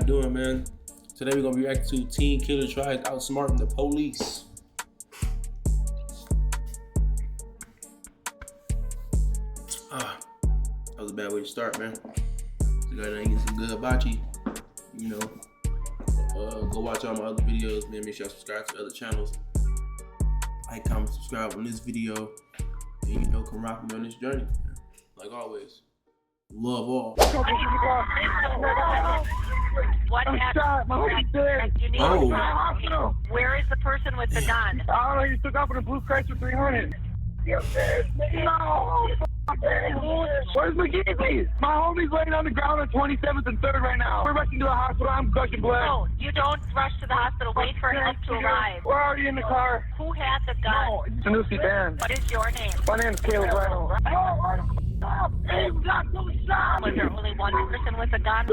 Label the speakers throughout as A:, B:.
A: doing, man? Today we're gonna be reacting to teen killer tries outsmarting the police. That was a bad way to start, man. So gotta get some good hibachi. You know, go watch all my other videos, man. Make sure y'all subscribe to other channels. Like, comment, subscribe on this video, and you know, come rock me on this journey, man. Like always. Love all.
B: What happened? My homie's dead. You need to hospital. Where is the person with the gun?
C: I don't know. He took off in a blue Chrysler 300. No. Where's McGeezy? My homie's laying on the ground on 27th and 3rd right now. We're rushing to the hospital. I'm gushing blood.
B: No, you don't rush to the hospital. Wait for him to arrive.
C: We're already in the car.
B: Who had the gun?
C: No, it's a Nusi band.
B: What is your name?
C: My name's Caleb Reno.
B: Was there only one person with a gun?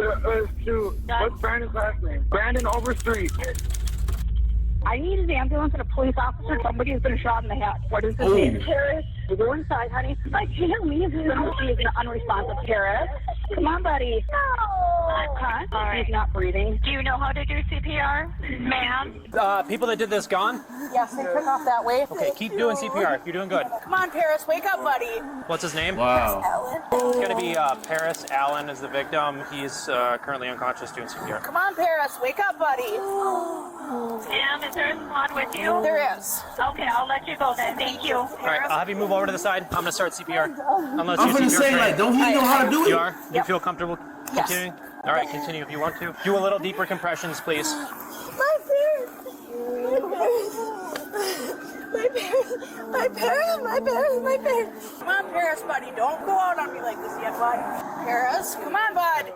C: Two. What's Brandon's last name? Brandon Overstreet.
D: I need an ambulance and a police officer. Somebody has been shot in the head. What is his name? Paris. Go inside, honey. I can't leave him. He's unresponsive. Paris. Come on, buddy. No. Huh? All right. He's not breathing.
B: Do you know how to do CPR? Ma'am?
E: People that did this gone?
D: Yes, they took off that way.
E: Okay, keep doing CPR. You're doing good.
D: Come on, Paris. Wake up, buddy.
E: What's his name?
A: Wow.
E: It's going to be Paris Allen is the victim. He's currently unconscious doing CPR.
D: Come on, Paris. Wake up, buddy.
B: Ma'am, is there a squad with you?
D: There is.
B: Okay, I'll let you go then. Thank you.
E: All right, I'll have you move over to the side. I'm going to start CPR.
A: I'm gonna say, like, don't he know how to do it?
E: You are? Do you feel comfortable continuing? All right, continue if you want to. Do a little deeper compressions, please.
D: My parents. My parents. Come on, Paris, buddy. Don't go out on me like this yet, bud. Paris, come on, bud.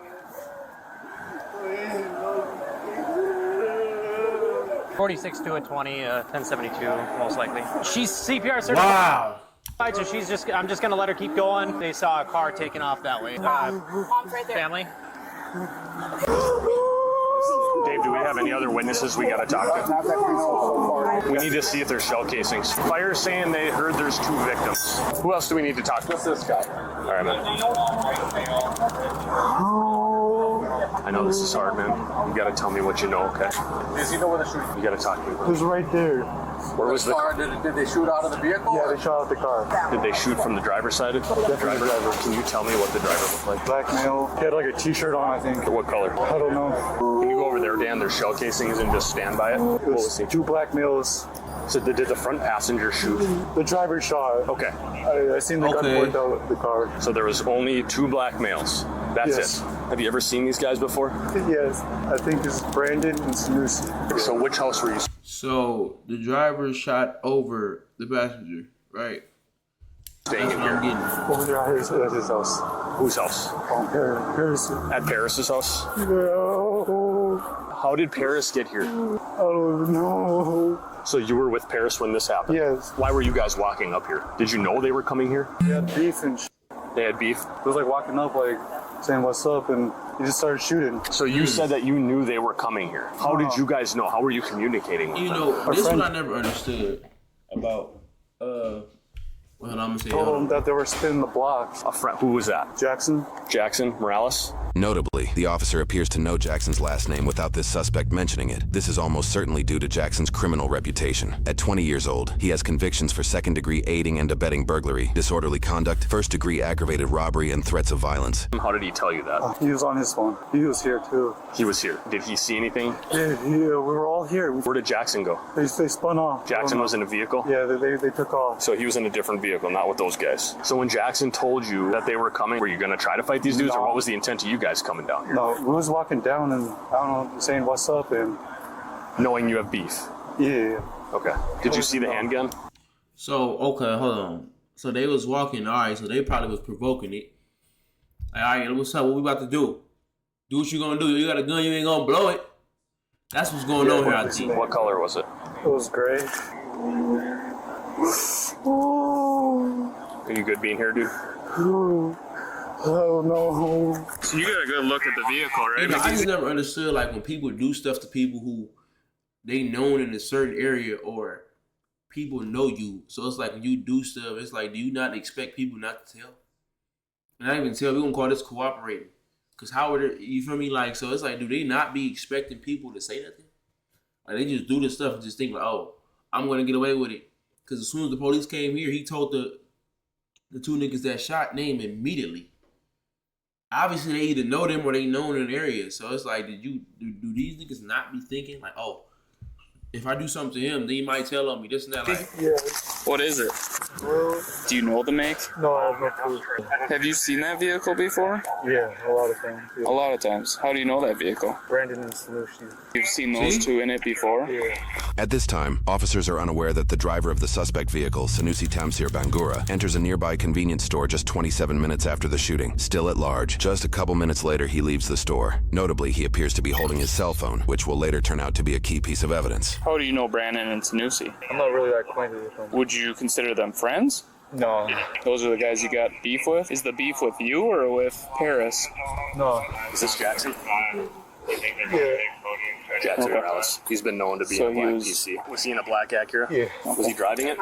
E: 46 to a 20, 1072, most likely. She's CPR certified.
A: Wow.
E: So I'm just gonna let her keep going. They saw a car taking off that way.
D: Mom's right there.
E: Family?
F: Dave, do we have any other witnesses we gotta talk to? We need to see if there's shell casings. Fire's saying they heard there's 2 victims. Who else do we need to talk to? Just this guy. All right, man. I know this is hard, man. You gotta tell me what you know, okay?
G: Does he know where the shooting?
F: You gotta talk to me.
C: Who's right there?
F: Where was the
G: car? Did they shoot out of the vehicle?
C: Yeah, they shot at the car.
F: Did they shoot from the driver's side? The driver. Can you tell me what the driver looked like?
C: Black male. He had like a t-shirt on, I think.
F: What color?
C: I don't know.
F: Can you go over there, Dan? There's shell casings and just stand by it. What was he?
C: 2 black males.
F: So did the front passenger shoot?
C: The driver shot.
F: Okay.
C: I seen the gun point out the car.
F: So there was only 2 black males. That's
C: Yes.
F: it. Have you ever seen these guys before?
C: Yes, I think it's Brandon and Sanusi.
F: So which house were you?
A: So the driver shot over the passenger, right?
F: Staying in
A: That's what I'm
F: here.
A: getting.
C: Over there at his house.
F: Whose house?
C: On Paris.
F: At Paris's house?
C: No.
F: How did Paris get here?
C: I don't know.
F: So you were with Paris when this happened?
C: Yes.
F: Why were you guys walking up here? Did you know they were coming here?
C: He had beef and
F: They had beef?
C: It was like walking up, like saying what's up, and he just started shooting.
F: So you said that you knew they were coming here. How did you guys know? How were you communicating with
A: You
F: them?
A: know, this one I never understood about, well, I'm gonna say,
C: Told him that they were spinning the block.
F: A friend. Who was that?
C: Jackson.
F: Jackson Morales?
H: Notably, the officer appears to know Jackson's last name without this suspect mentioning it. This is almost certainly due to Jackson's criminal reputation. At 20 years old, he has convictions for second-degree aiding and abetting burglary, disorderly conduct, first-degree aggravated robbery, and threats of violence.
F: How did he tell you that?
C: He was on his phone. He was here too.
F: He was here. Did he see anything?
C: Yeah, we were all here.
F: Where did Jackson go?
C: They spun off.
F: Jackson was in a vehicle?
C: Yeah, they took off.
F: So he was in a different vehicle, not with those guys. So when Jackson told you that they were coming, were you going to try to fight these dudes, or what was the intent of you guys coming down here?
C: No, we was walking down and, I don't know, saying what's up and...
F: Knowing you have beef?
C: Yeah.
F: Okay. Did you see the handgun?
A: So, okay, hold on. So they was walking, all right, so they probably was provoking it. Like, all right, what's up? What we about to do? Do what you gonna do. You got a gun, you ain't gonna blow it. That's what's going on here, I think.
F: What color was it?
C: It was gray.
F: Are you good being here, dude?
C: Oh no.
F: So you got a good look at the vehicle, right?
A: You know, I just never understood, like, when people do stuff to people who they known in a certain area or people know you. So it's like when you do stuff, it's like, do you not expect people not to tell? And I even tell, we're gonna call this cooperating. Cause how would it, you feel me? Like, so it's like, do they not be expecting people to say nothing? Like they just do this stuff and just think like, oh, I'm gonna get away with it. Cause as soon as the police came here, he told the two niggas that shot name immediately. Obviously, they either know them or they known in the area. So it's like, do these niggas not be thinking like, oh, if I do something to him, then he might tell on me this and that. Like,
I: yeah.
J: What is it?
I: Well,
J: do you know the make?
I: No, I have no clue.
J: Have you seen that vehicle before?
I: Yeah, a lot of times. Yeah.
J: A lot of times. How do you know that vehicle?
I: Brandon and Sanusi.
J: You've seen those two in it before?
I: Yeah.
H: At this time, officers are unaware that the driver of the suspect vehicle, Sanusi Tamsir Bangura, enters a nearby convenience store just 27 minutes after the shooting, still at large. Just a couple minutes later, he leaves the store. Notably, he appears to be holding his cell phone, which will later turn out to be a key piece of evidence.
J: How do you know Brandon and Sanusi?
I: I'm not really acquainted with them.
J: Would you consider them friends?
I: No.
J: Those are the guys you got beef with? Is the beef with you or with Paris?
I: No.
F: Is this Jackson?
I: Yeah.
F: Jackson Morales. He's been known to be in a black PC. Was he in a black Acura?
I: Yeah.
F: Was he driving it?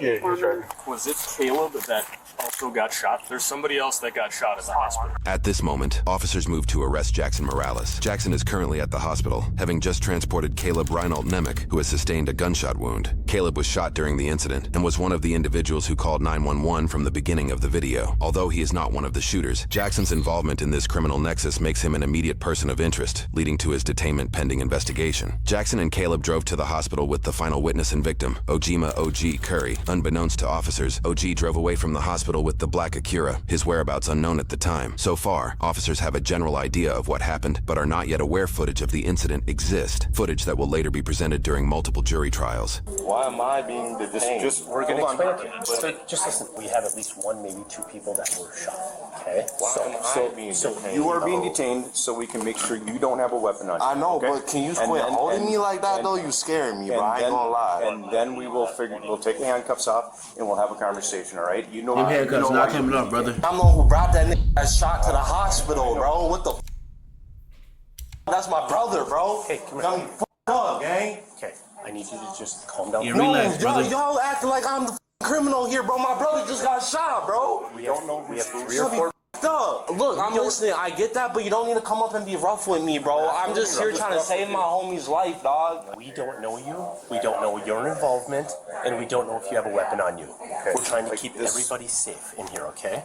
I: Yeah, he's driving.
F: Was it Caleb that also got shot? There's somebody else that got shot at the hospital.
H: At this moment, officers move to arrest Jackson Morales. Jackson is currently at the hospital, having just transported Caleb Reinald Nemec, who has sustained a gunshot wound. Caleb was shot during the incident and was one of the individuals who called 911 from the beginning of the video. Although he is not one of the shooters, Jackson's involvement in this criminal nexus makes him an immediate person of interest, leading to his detainment pending investigation. Jackson and Caleb drove to the hospital with the final witness and victim, Ojima OG Curry. Unbeknownst to officers, OG drove away from the hospital with the black Acura, his whereabouts unknown at the time. So far, officers have a general idea of what happened, but are not yet aware footage of the incident exists, footage that will later be presented during multiple jury trials.
K: Why am I being detained?
L: We're going to explain it to you. Just listen, we have at least one, maybe two people that were shot, okay?
K: So you are being detained so we can make sure you don't have a weapon on you.
M: I know, but can you quit holding me like that though? You scaring me, bro. I ain't gonna lie.
K: And then we'll take the handcuffs off and we'll have a conversation, all right? You know,
A: them handcuffs not coming up, brother.
M: I'm the one who brought that nigga that shot to the hospital, bro. What the That's my brother, bro.
L: Hey, come
M: here. Up, gang.
L: Okay, I need you to just calm down.
A: Yeah, relax, brother.
M: Y'all acting like I'm the criminal here, bro. My brother just got shot, bro.
L: We don't know. We have 3 or 4.
M: Look, I'm listening. I get that, but you don't need to come up and be rough with me, bro. I'm just here trying to save my homie's life, dog.
L: We don't know you. We don't know your involvement, and we don't know if you have a weapon on you. Okay. We're trying to keep everybody safe in here, okay?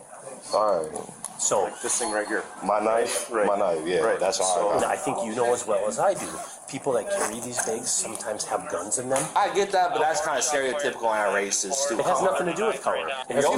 M: All right.
L: So
K: like this thing right here.
M: My knife?
K: Right.
M: My knife, yeah.
K: Right.
M: That's all
L: I think you know as well as I do. People that carry these bags sometimes have guns in them.
M: I get that, but that's kind of stereotypical and racist, too.
L: It has nothing to do with color.
M: Would you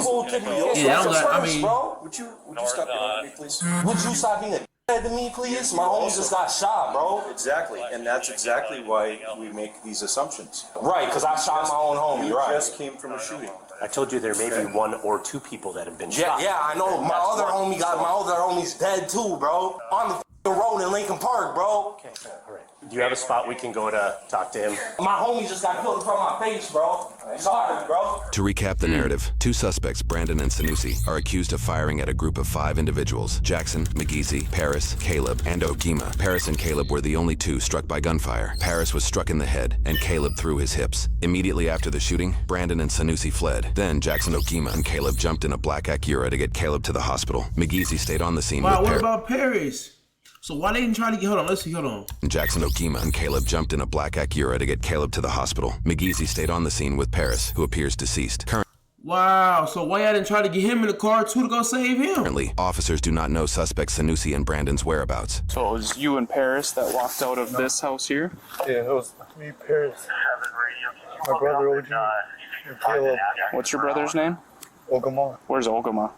K: stop yelling at me, please?
M: Would you stop being a dickhead to me, please? My homie just got shot, bro.
K: Exactly, and that's exactly why we make these assumptions.
M: Right, because I shot my own homie, right?
K: You just came from a shooting.
L: I told you there may be 1 or 2 people that have been shot.
M: Yeah, I know. My other homie's dead too, bro. On the road in Lincoln Park, bro.
L: Okay, all right. Do you have a spot we can go to talk to him?
M: My homie just got killed in front of my face, bro. Sorry, bro.
H: To recap the narrative, 2 suspects, Brandon and Sanusi, are accused of firing at a group of 5 individuals: Jackson, McGeezy, Paris, Caleb, and Ogima. Paris and Caleb were the only 2 struck by gunfire. Paris was struck in the head, and Caleb through his hips. Immediately after the shooting, Brandon and Sanusi fled. Then Jackson, Ogima, and Caleb jumped in a black Acura to get Caleb to the hospital. McGeezy stayed on the scene with
A: What about Paris? So why they didn't try to get, hold on.
H: Jackson, Ogima, and Caleb jumped in a black Acura to get Caleb to the hospital. McGeezy stayed on the scene with Paris, who appears deceased.
A: Wow, so why y'all didn't try to get him in the car too to go save him?
H: Currently, officers do not know suspect Sanusi and Brandon's whereabouts.
J: So it was you and Paris that walked out of this house here?
I: Yeah, it was me, Paris, my brother OG, and Caleb.
J: What's your brother's name?
I: Ogama.
J: Where's Ogama?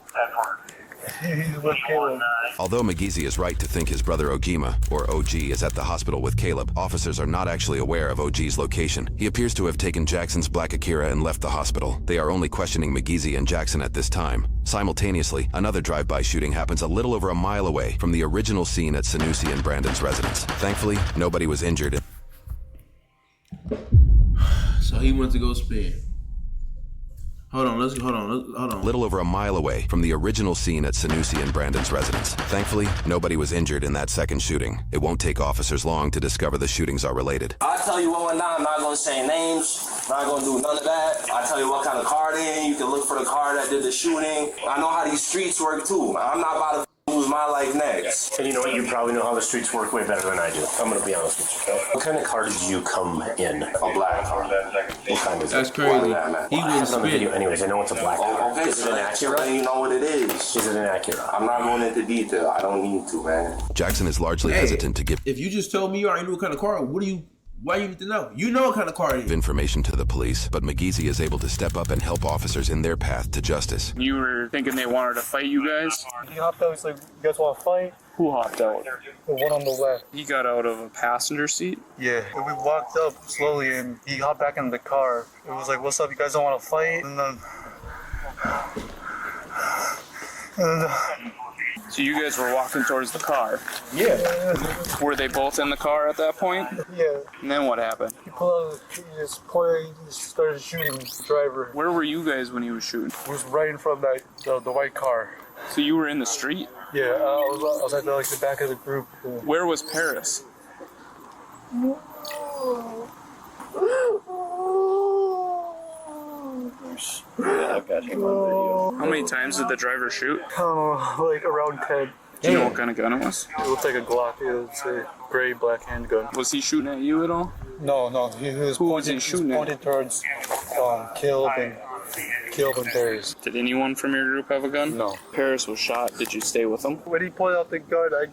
I: He's with Caleb.
H: Although McGeezy is right to think his brother Ogima, or OG, is at the hospital with Caleb, officers are not actually aware of OG's location. He appears to have taken Jackson's black Acura and left the hospital. They are only questioning McGeezy and Jackson at this time. Simultaneously, another drive-by shooting happens a little over a mile away from the original scene at Sanusi and Brandon's residence. Thankfully, nobody was injured.
A: So he went to go spin. Hold on.
H: Little over a mile away from the original scene at Sanusi and Brandon's residence. Thankfully, nobody was injured in that second shooting. It won't take officers long to discover the shootings are related.
M: I'll tell you what went down. I'm not going to say names. I'm not going to do none of that. I'll tell you what kind of car they in. You can look for the car that did the shooting. I know how these streets work too. I'm not about to who's
K: my life next.
L: And you know what? You probably know how the streets work way better than I do. I'm gonna be honest with you, okay? What kind of car did you come in?
K: A black car.
L: What kind is it?
A: That's crazy. He wouldn't
L: on the
A: spit.
L: video. Anyways, I know it's a black car.
K: Okay,
L: Is it an Acura?
K: then you know what it is.
L: Is it an Acura?
K: I'm not going into detail. I don't need to, man.
H: Jackson is largely hesitant to give
A: If you just told me you already knew what kind of car, why you need to know? You know what kind of car it is.
H: information to the police, but McGeezy is able to step up and help officers in their path to justice.
J: You were thinking they wanted to fight you guys?
I: He hopped out, he's like, you guys want to fight?
J: Who hopped out?
I: The one on the left.
J: He got out of a passenger seat?
I: Yeah. And we walked up slowly and he hopped back in the car. It was like, what's up, you guys don't want to fight? And then...
J: So you guys were walking towards the car?
I: Yeah.
J: Were they both in the car at that point?
I: Yeah.
J: And then what happened?
I: He pulled out, he just started shooting the driver.
J: Where were you guys when he was shooting?
I: He was right in front of the white car.
J: So you were in the street?
I: Yeah, I was at the back of the group.
J: Where was Paris? How many times did the driver shoot?
I: I don't know, like around 10.
J: Do you know what kind of gun it was?
I: It looked like a Glock. It's a gray black handgun.
J: Was he shooting at you at all?
I: No. He was pointed towards Caleb and Paris.
J: Did anyone from your group have a gun?
I: No.
J: Paris was shot. Did you stay with him?
I: When he pulled out the gun, I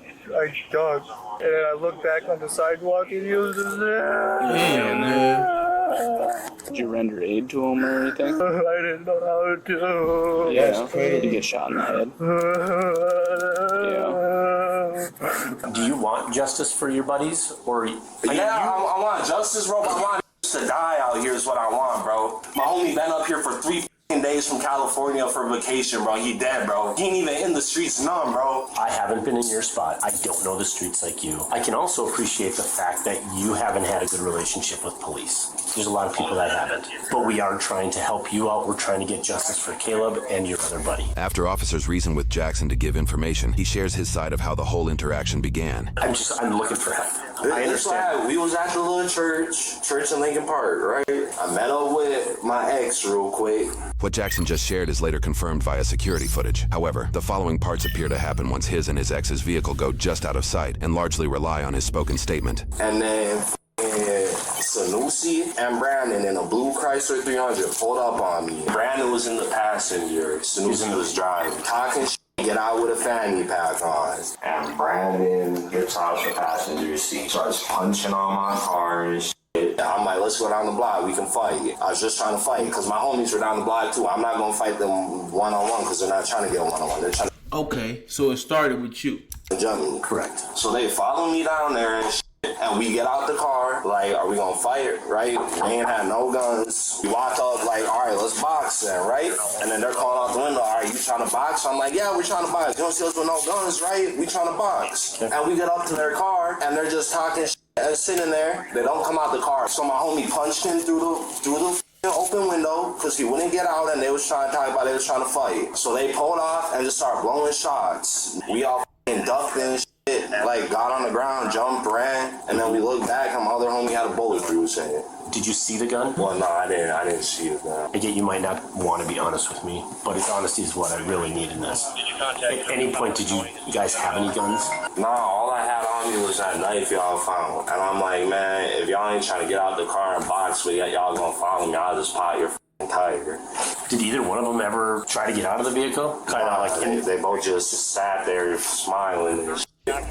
I: ducked. And then I looked back on the sidewalk and he was just there.
A: Damn, man.
J: Did you render aid to him or anything?
I: I didn't know how to.
J: Yeah. Did he get shot in the head?
L: Do you want justice for your buddies? Or
K: I want justice, bro. I want to die out here is what I want, bro. My homie been up here for 3 days from California for vacation, bro. He dead, bro. He ain't even in the streets, none, bro.
L: I haven't been in your spot. I don't know the streets like you. I can also appreciate the fact that you haven't had a good relationship with police. There's a lot of people that haven't. But we are trying to help you out. We're trying to get justice for Caleb and your other buddy.
H: After officers reason with Jackson to give information, he shares his side of how the whole interaction began.
L: I'm looking for help. I understand.
K: We was at the little church in Lincoln Park, right? I met up with my ex real quick.
H: What Jackson just shared is later confirmed via security footage. However, the following parts appear to happen once his and his ex's vehicle go just out of sight and largely rely on his spoken statement.
K: And then Sanusi and Brandon in a blue Chrysler 300 pulled up on me. Brandon was in the passenger. Sanusi was driving. Talking shit, get out with a fanny pack on. And Brandon gets out the passenger seat, starts punching on my car and shit. I'm like, let's go down the block. We can fight. I was just trying to fight because my homies were down the block too. I'm not going to fight them one-on-one because they're not trying to get one-on-one. They're trying to...
A: Okay, so it started with you.
K: Jump me. Correct. So they follow me down there and shit. And we get out the car, like, are we gonna fight, right? We ain't had no guns. We walk up, like, all right, let's box then, right? And then they're calling out the window, all right, you trying to box? I'm like, yeah, we're trying to box. You don't see us with no guns, right? We trying to box. And we get up to their car, and they're just talking shit and sitting there. They don't come out the car. So my homie punched him through the open window because he wouldn't get out, and they was trying to talk about they was trying to fight. So they pulled off and just started blowing shots. We all ducked and shit. Like, got on the ground, jumped, ran, and then we looked back, and my other homie had a bullet through his head.
L: Did you see the gun?
K: Well, no, I didn't see the gun.
L: I get you might not want to be honest with me, but honesty is what I really need in this. At any point, did you guys have any guns?
K: Nah, all I had on me was that knife y'all found. And I'm like, man, if y'all ain't trying to get out the car and box with y'all gonna follow me, I'll just pop your tiger.
L: Did either one of them ever try to get out of the vehicle? Kind of like
K: they both just sat there smiling and shit.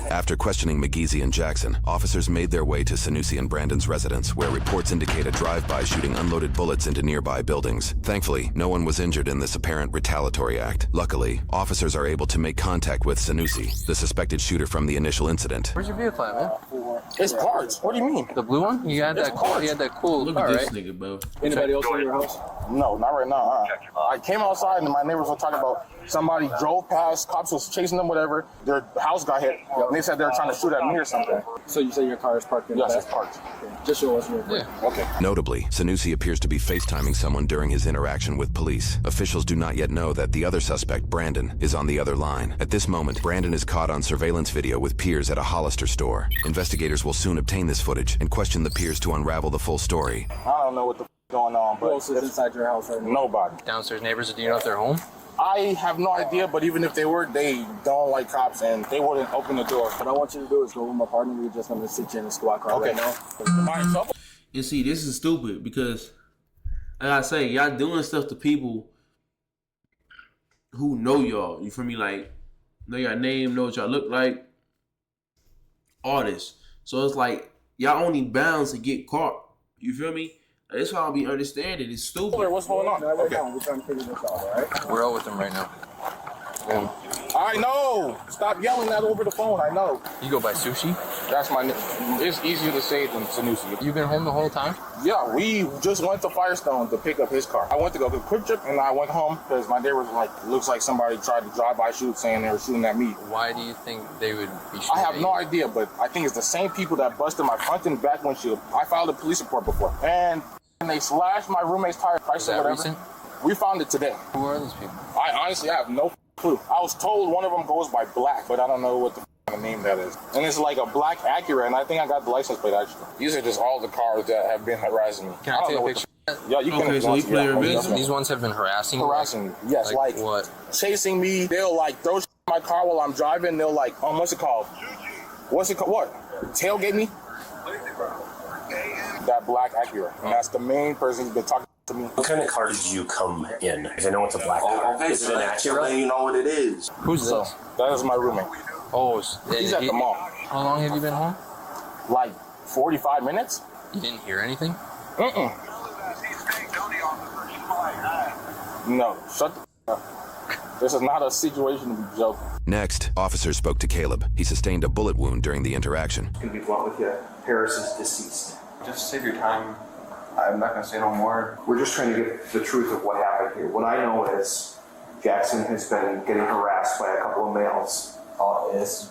H: After questioning McGeezy and Jackson, officers made their way to Sanusi and Brandon's residence, where reports indicate a drive-by shooting unloaded bullets into nearby buildings. Thankfully, no one was injured in this apparent retaliatory act. Luckily, officers are able to make contact with Sanusi, the suspected shooter from the initial incident.
E: Where's your vehicle at, man?
N: It's parts. What do you mean?
E: The blue one? You had that cool. You had that cool.
A: Look at this nigga, bro.
N: Anybody else in your house? No, not right now. I came outside and my neighbors were talking about somebody drove past, cops was chasing them, whatever. Their house got hit. And they said they were trying to shoot at me or something.
O: So you say your car is parked in the back?
N: Yes, it's parked.
O: Just show us your
N: Okay.
H: Notably, Sanusi appears to be FaceTiming someone during his interaction with police. Officials do not yet know that the other suspect, Brandon, is on the other line. At this moment, Brandon is caught on surveillance video with peers at a Hollister store. Investigators will soon obtain this footage and question the peers to unravel the full story.
N: I don't know what the going on, but
O: who else is inside your house right now?
N: Nobody.
E: Downstairs neighbors, do you know if they're home?
N: I have no idea, but even if they were, they don't like cops and they wouldn't open the door.
O: What I want you to do is go with my partner. We're just going to sit you in a squad car right now.
A: You see, this is stupid because, like I say, y'all doing stuff to people who know y'all. You feel me? Like, know your name, know what y'all look like. All this. So it's like, y'all only bound to get caught. You feel me? That's why I'll be understanding. It's stupid.
N: What's going on?
O: Okay. We're trying to figure this out, all right?
P: We're out with them right now.
N: I know. Stop yelling that over the phone. I know.
P: You go by Sushi?
N: That's my name. It's easier to say than Sanusi.
P: You've been home the whole time?
N: Yeah, we just went to Firestone to pick up his car. I went to go to Quick Trip and I went home because my neighbors looks like somebody tried to drive-by shoot saying they were shooting at me.
P: Why do you think they would be shooting
N: I have
P: at
N: no
P: you?
N: idea, but I think it's the same people that busted my front and back windshield. I filed a police report before. And they slashed my roommate's tire.
P: Is that recent?
N: We found it today.
P: Who are these people?
N: I honestly have no clue. I was told one of them goes by Black, but I don't know what the name that is. And it's like a black Acura, and I think I got the license plate actually. These are just all the cars that have been harassing me.
P: Can I take a picture?
N: Yeah, you can.
A: Okay, so you play your business?
P: These ones have been harassing you?
N: Harassing me, yes. Like
P: what?
N: Chasing me. They'll like throw shit in my car while I'm driving. They'll like, what's it called? What? Tailgate me? That black Acura. And that's the main person who's been talking to me.
L: What kind of car did you come in? Because I know it's a black car.
K: Okay,
L: Is it an Acura?
K: then you know what it is.
P: Who's this?
N: That is my roommate.
P: Oh,
N: He's at the mall.
P: How long have you been home?
N: Like 45 minutes.
P: You didn't hear anything?
N: No, shut the up. This is not a situation to be joking.
H: Next, officers spoke to Caleb. He sustained a bullet wound during the interaction.
Q: Gonna be blunt with you. Harris is deceased. Just save your time. I'm not gonna say no more. We're just trying to get the truth of what happened here. What I know is Jackson has been getting harassed by a couple of males.
O: It's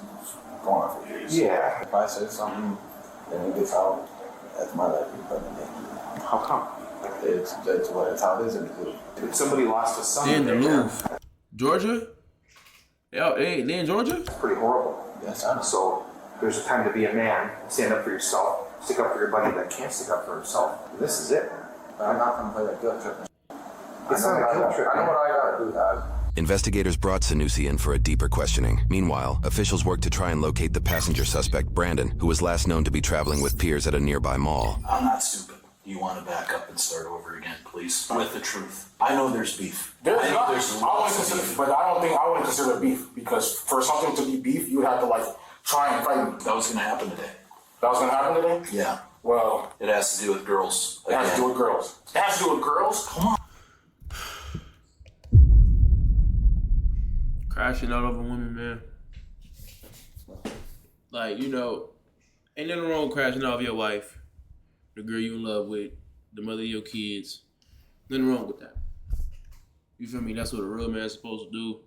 O: going on for years.
Q: Yeah.
O: If I say something, then it gets out. That's my life.
Q: How come?
O: It's how it is in the hood.
Q: If somebody lost a son,
A: They in the move. Georgia? Hey, they in Georgia?
Q: It's pretty horrible.
O: Yes,
Q: So there's a time to be a man, stand up for yourself, stick up for your buddy that can't stick up for himself. And this is it.
O: I'm not gonna play that guilt trip.
Q: It's not a guilt trip.
O: I know what I gotta do, dog.
H: Investigators brought Sanusi in for a deeper questioning. Meanwhile, officials worked to try and locate the passenger suspect, Brandon, who was last known to be traveling with peers at a nearby mall.
R: I'm not stupid. You want to back up and start over again, please? With the truth. I know there's beef.
N: There's
R: I know
N: not,
R: there's
N: I wouldn't consider, but I don't think I wouldn't consider it beef because for something to be beef, you would have to like try and fight me.
R: That was going to happen today.
N: That was gonna happen today?
R: Yeah.
N: Well,
R: it has to do with girls.
N: It has to do with girls. It has to do with girls? Come on.
A: Crashing out over women, man. Like, you know, ain't nothing wrong with crashing off your wife, the girl you in love with, the mother of your kids. Nothing wrong with that. You feel me? That's what a real man's supposed to do.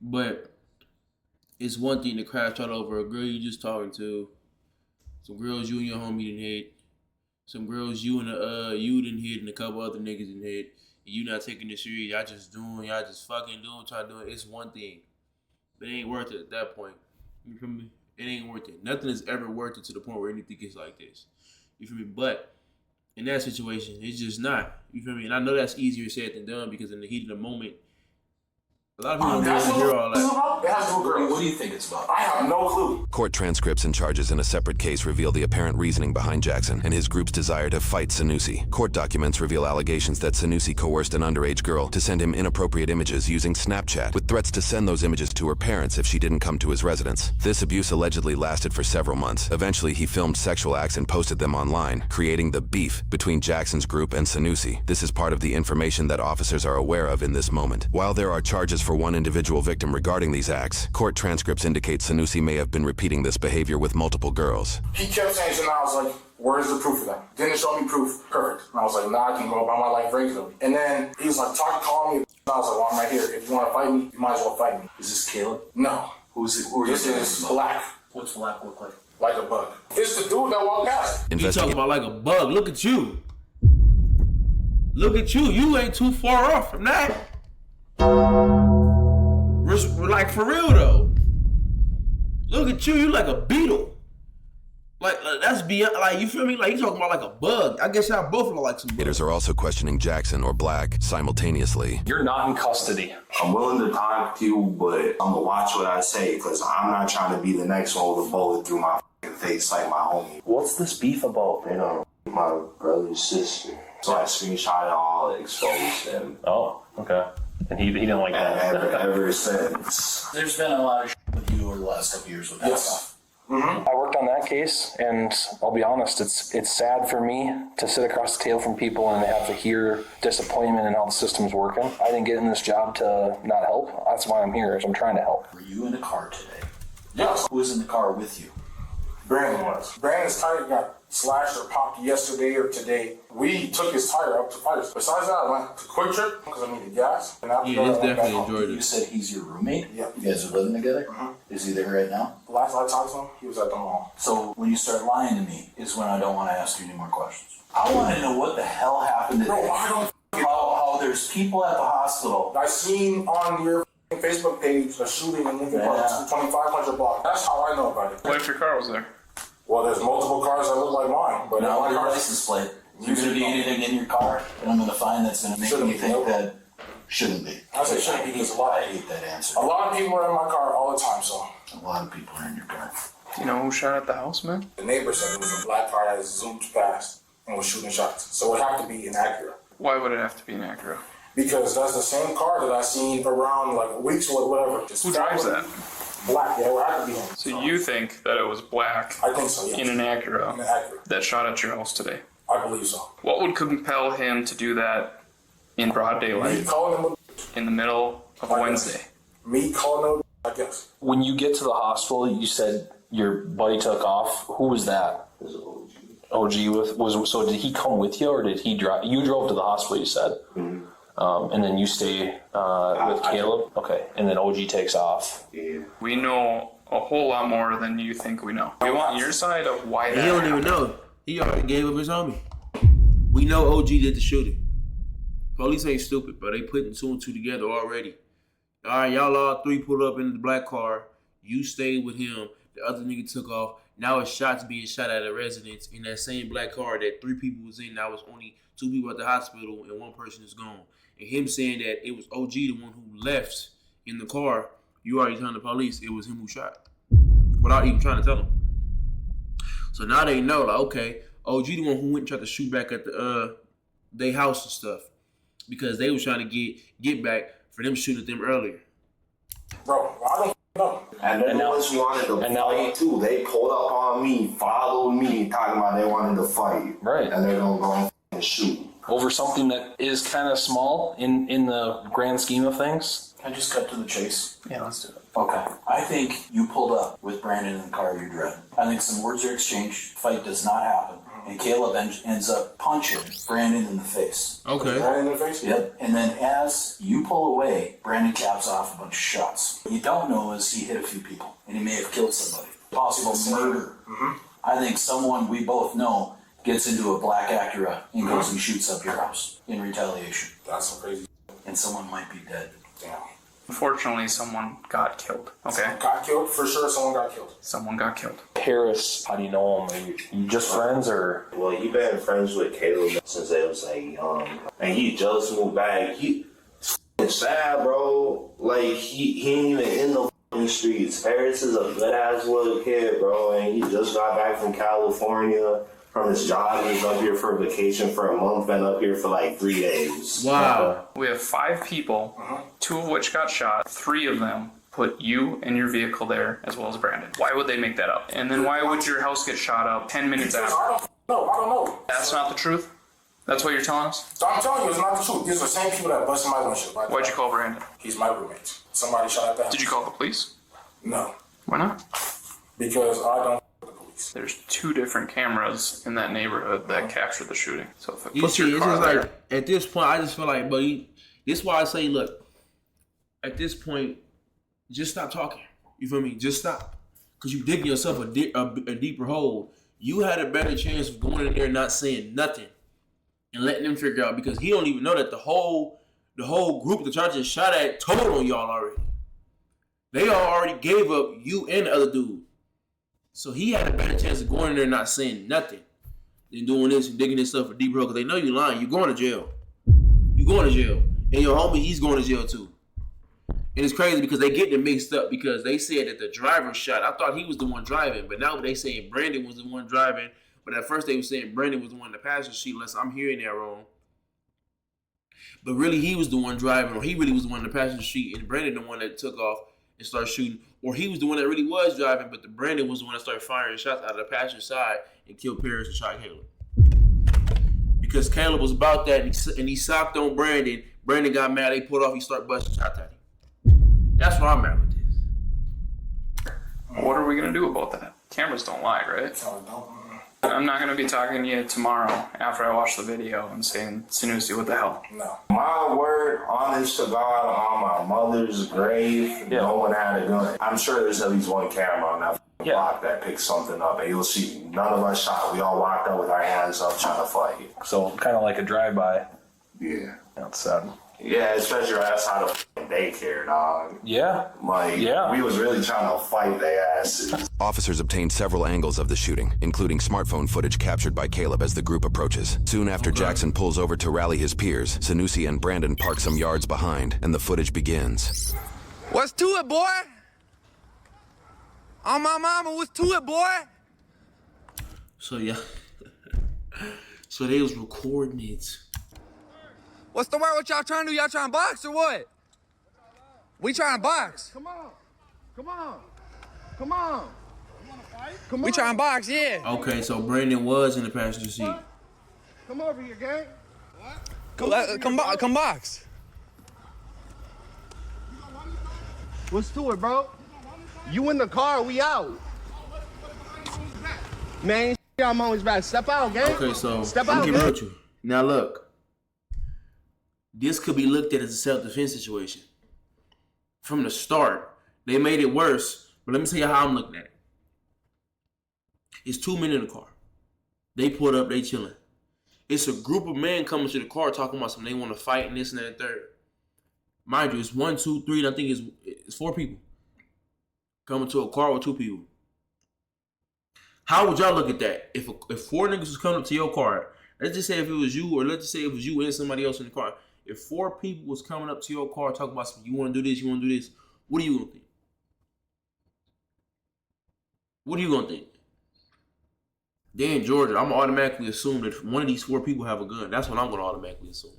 A: But it's one thing to crash out over a girl you just talking to, some girls you and your homie done hit, some girls you done hit, and a couple other niggas done hit. You not taking this serious, y'all just fucking doing, trying to do it. It's one thing. But it ain't worth it at that point. You feel me? It ain't worth it. Nothing is ever worth it to the point where anything gets like this. You feel me? But in that situation, it's just not. You feel me? And I know that's easier said than done because in the heat of the moment, a lot of people don't want to hear all that.
N: It has to do with girls.
R: What do you think it's about?
N: I have no clue.
H: Court transcripts and charges in a separate case reveal the apparent reasoning behind Jackson and his group's desire to fight Sanusi. Court documents reveal allegations that Sanusi coerced an underage girl to send him inappropriate images using Snapchat, with threats to send those images to her parents if she didn't come to his residence. This abuse allegedly lasted for several months. Eventually, he filmed sexual acts and posted them online, creating the beef between Jackson's group and Sanusi. This is part of the information that officers are aware of in this moment. While there are charges for one individual victim regarding these acts, court transcripts indicate Sanusi may have been repeating this behavior with multiple girls.
N: He kept saying, and I was like, where's the proof of that? Didn't show me proof. Perfect. And I was like, nah, I can go about my life regularly. And then he was like, call me. And I was like, well, I'm right here. If you want to fight me, you might as well fight me.
R: Is this Caleb?
N: No.
R: Who's it? Who are
N: This is Black.
R: What's Black look like?
N: Like a bug. It's the dude that walked past.
A: You talking about like a bug. Look at you. Look at you. You ain't too far off from that. Like, for real, though. Look at you. You like a beetle. Like that's beyond. Like you feel me? Like you talking about like a bug. I guess y'all both look like some bugs.
H: Investigators are also questioning Jackson or Black simultaneously.
F: You're not in custody.
K: I'm willing to talk to you, but I'm gonna watch what I say because I'm not trying to be the next one with a bullet through my face like my homie.
L: What's this beef about?
K: You know, my brother's sister. So I screenshot it all, exposed them.
F: Oh, okay. And he didn't like that.
K: Ever since.
R: There's been a lot of shit with you over the last couple years with that stuff.
F: Mm-hmm. I worked on that case, and I'll be honest, it's sad for me to sit across the table from people and have to hear disappointment in how the system's working. I didn't get in this job to not help. That's why I'm here, is I'm trying to help.
R: Were you in a car today?
I: Yes.
R: Who was in the car with you?
I: Brandon was. Brandon's tire got slashed or popped yesterday or today. We took his tire up to fires. Besides that, I went to Quick Trip because I needed gas. And after
A: Yeah, it's definitely enjoyed
R: You
A: it.
R: said he's your roommate?
I: Yeah.
R: You guys are living together? Is he there right now?
I: Last I talked to him, he was at the mall.
R: So when you start lying to me is when I don't want to ask you any more questions. I want to know what the hell happened today.
I: Bro, I don't
R: how there's people at the hospital.
I: I seen on your Facebook page a shooting in Lincoln Park, 2500 block. That's how I know about it.
J: What if your car was there?
I: Well, there's multiple cars that look like mine, but
R: Now
I: my
R: your
I: car's
R: license plate. There's going to be anything in your car that I'm going to find that's going to make
I: Shouldn't
R: me
I: be,
R: think
I: nope.
R: that shouldn't be.
I: I say shouldn't be because a lot.
R: I hate that answer.
I: A lot of people are in my car all the time, so.
R: A lot of people are in your car.
J: Do you know who shot at the house, man?
I: The neighbor said it was a black car that zoomed past and was shooting shots. So it would have to be an Acura.
J: Why would it have to be an Acura?
I: Because that's the same car that I seen around like weeks or whatever. Just
J: Who drives that?
I: Black, yeah, it would have to be him.
J: So you think that it was Black
I: I think so, yes.
J: in an Acura
I: In an Acura.
J: that shot at your house today?
I: I believe so.
J: What would compel him to do that in broad
I: Me
J: daylight
I: calling him
J: in the middle of a Wednesday?
I: Me calling him I guess.
F: When you get to the hospital, you said your buddy took off. Who was that? OG so did he come with you or did he drive? You drove to the hospital, you said. And then you stay with Caleb? Okay. And then OG takes off.
K: Yeah.
J: We know a whole lot more than you think we know. We want your side of why that
A: He don't even
J: happened.
A: know. He already gave up his homie. We know OG did the shooting. Police ain't stupid, but they putting two and two together already. All right, y'all all three pulled up in the black car. You stayed with him. The other nigga took off. Now it's shots being shot at a residence in that same black car that 3 people was in. Now it's only 2 people at the hospital and 1 person is gone. And him saying that it was OG, the one who left in the car, you already telling the police it was him who shot. Without even trying to tell them. So now they know, like, okay, OG the one who went and tried to shoot back at the they house and stuff. Because they was trying to get back for them shooting at them earlier.
I: Bro, I don't know.
K: And then the ones who wanted to fight too, they pulled up on me, followed me, talking about they wanted to fight.
F: Right.
K: And they're gonna go and shoot.
F: Over something that is kind of small in the grand scheme of things.
R: Can I just cut to the chase?
J: Yeah, let's do it.
R: Okay. I think you pulled up with Brandon in the car you drove. I think some words are exchanged. Fight does not happen. And Caleb ends up punching Brandon in the face.
A: Okay.
I: Brandon in the face?
R: Yep. And then as you pull away, Brandon caps off a bunch of shots. What you don't know is he hit a few people. And he may have killed somebody. Possible murder. I think someone we both know gets into a black Acura and goes and shoots up your house in retaliation.
I: That's some crazy.
R: And someone might be dead.
I: Damn.
J: Unfortunately, someone got killed. Okay.
I: Someone got killed? For sure someone got killed.
J: Someone got killed.
F: Harris, how do you know him? Are you just friends or?
K: Well, he been friends with Caleb since they was like young. And he just moved back. It's sad, bro. Like, he ain't even in the f***ing streets. Harris is a good-ass little kid, bro. And he just got back from California. From his job, he was up here for vacation for a month, been up here for like 3 days.
A: Wow.
J: We have 5 people, 2 of which got shot. 3 of them put you and your vehicle there, as well as Brandon. Why would they make that up? And then why would your house get shot up 10 minutes after?
I: I don't know.
J: That's not the truth? That's what you're telling us?
I: So I'm telling you, it's not the truth. These are the same people that busted my windshield. Right?
J: Why'd you call Brandon?
I: He's my roommate. Somebody shot at the house.
J: Did you call the police?
I: No.
J: Why not?
I: Because I don't.
J: There's 2 different cameras in that neighborhood that captured the shooting. So if it
A: You
J: puts
A: see,
J: your
A: it's
J: car
A: just
J: there,
A: like, at this point, I just feel like, but this is why I say, look, at this point, just stop talking. You feel me? Just stop. Because you digging yourself a deeper hole. You had a better chance of going in there and not saying nothing and letting them figure out, because he don't even know that the whole group that y'all just shot at told on y'all already. They all already gave up, you and the other dude. So he had a better chance of going in there and not saying nothing than doing this and digging this stuff for deep, bro, because they know you're lying. You're going to jail. You're going to jail. And your homie, he's going to jail too. And it's crazy because they get them mixed up because they said that the driver shot. I thought he was the one driving, but now they saying Brandon was the one driving. But at first they were saying Brandon was the one in the passenger seat, unless I'm hearing that wrong. But really he was the one driving, or he really was the one in the passenger seat, and Brandon the one that took off and started shooting. Or he was the one that really was driving, but the Brandon was the one that started firing shots out of the passenger side and killed Paris and shot Caleb. Because Caleb was about that, and he socked on Brandon. Brandon got mad. They pulled off. He started busting shots at him. That's where I'm at with this.
J: What are we going to do about that? Cameras don't lie, right? I'm not going to be talking to you tomorrow after I watch the video and saying, Sanusi, what the hell?
K: No. My word, honest to God, on my mother's grave, no one had a gun. I'm sure there's at least one camera on that block that picks something up, and you'll see none of us shot. We all walked up with our hands up trying to fight.
F: So kind of like a drive-by.
K: Yeah.
F: That's sad.
K: Yeah, especially right outside of daycare, dog.
F: Yeah.
K: We was really trying to fight their asses.
H: Officers obtained several angles of the shooting, including smartphone footage captured by Caleb as the group approaches. Soon after Jackson pulls over to rally his peers, Sanusi and Brandon park some yards behind, and the footage begins.
S: What's to it, boy? On my mama, what's to it, boy?
A: So yeah. So they was recording it.
S: What's the word? What y'all trying to do? Y'all trying to box or what? We trying to box.
C: Come on. Come on. Come on. Come
S: we trying to box, yeah.
A: Okay, so Brandon was in the passenger seat.
C: Come over here, gang.
S: Come box.
C: What's to it, bro? You in the car, we out. Man, I'm always back. Step out, gang.
A: Okay, so
C: Step
A: I'm
C: out,
A: keeping
C: gang.
A: with you. Now look. This could be looked at as a self-defense situation. From the start, they made it worse, but let me tell you how I'm looking at it. It's 2 men in the car. They pulled up, they chilling. It's a group of men coming to the car talking about something they want to fight and this and that and third. Mind you, it's 1, 2, 3, and I think it's 4 people coming to a car with 2 people. How would y'all look at that? If 4 niggas was coming up to your car, let's just say if it was you, or let's just say it was you and somebody else in the car. If 4 people was coming up to your car talking about something, you want to do this, you want to do this, what are you going to think? What are you going to think? They in Georgia, I'm going to automatically assume that one of these 4 people have a gun. That's what I'm going to automatically assume.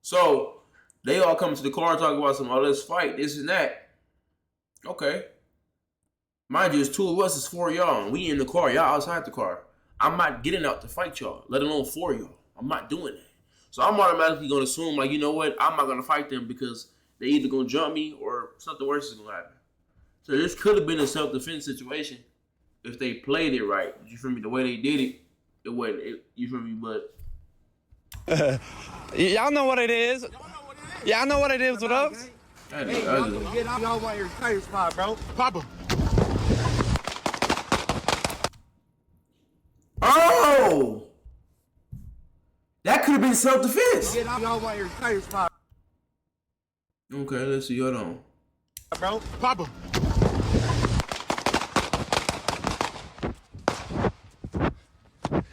A: So, they all come to the car talking about something, oh, let's fight, this and that. Okay. Mind you, it's 2 of us, it's 4 of y'all, and we in the car, y'all outside the car. I'm not getting out to fight y'all, let alone 4 of y'all. I'm not doing that. So I'm automatically going to assume, like, you know what? I'm not going to fight them because they either going to jump me or something worse is going to happen. So this could have been a self-defense situation if they played it right. You feel me? The way they did it, it wasn't. You feel me? But
S: y'all know what it is. Y'all know what it is with us.
A: That is ugly.
C: Get out on your tire spot, bro. Papa.
A: Oh! That could have been self-defense.
C: Get out on your tire spot.
A: Okay, let's see. Hold on.
C: Bro, Papa.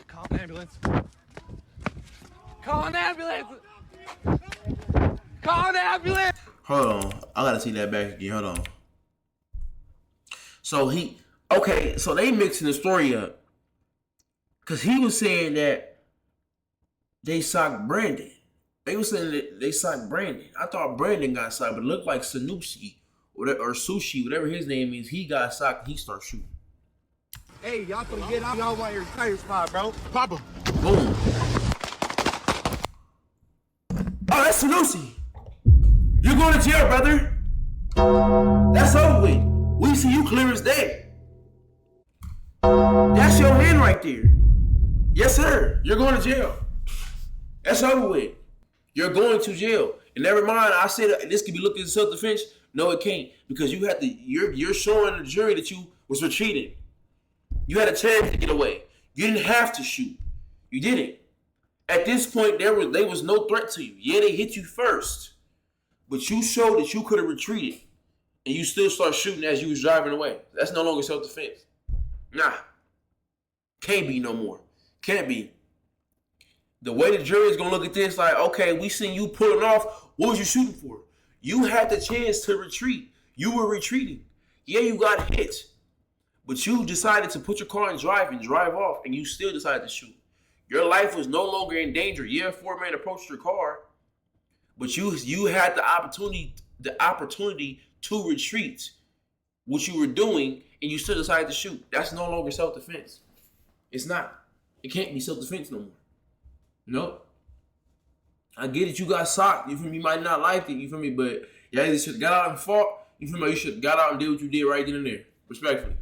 S: Call an ambulance. Call an ambulance. Call an ambulance.
A: Hold on. I gotta see that back again. Hold on. So so they mixing the story up. Cause he was saying that they socked Brandon. They were saying that they socked Brandon. I thought Brandon got socked, but it looked like Sanusi or Sushi, whatever his name is, he got socked and he started shooting.
C: Hey, y'all can get out on your tire spot, bro. Papa.
A: Boom. Oh, that's Sanusi. You're going to jail, brother. That's over with. We see you clear as day. That's your hand right there. Yes, sir. You're going to jail. That's over with. You're going to jail. And never mind, I said this could be looked at as self-defense. No, it can't. Because you have to, you're showing the jury that you was retreating. You had a chance to get away. You didn't have to shoot. You didn't. At this point, there was no threat to you. Yeah, they hit you first. But you showed that you could have retreated. And you still start shooting as you was driving away. That's no longer self-defense. Nah. Can't be no more. Can't be. The way the jury is going to look at this, like, okay, we seen you pulling off. What was you shooting for? You had the chance to retreat. You were retreating. Yeah, you got hit. But you decided to put your car in drive and drive off, and you still decided to shoot. Your life was no longer in danger. Yeah, 4 men approached your car, but you had the opportunity to retreat what you were doing, and you still decided to shoot. That's no longer self-defense. It's not. It can't be self-defense no more. Nope. I get it. You got socked. You feel me? You might not like it. You feel me? But yeah, you should have got out and fought. You feel me? You should have got out and did what you did right then and there. Respectfully.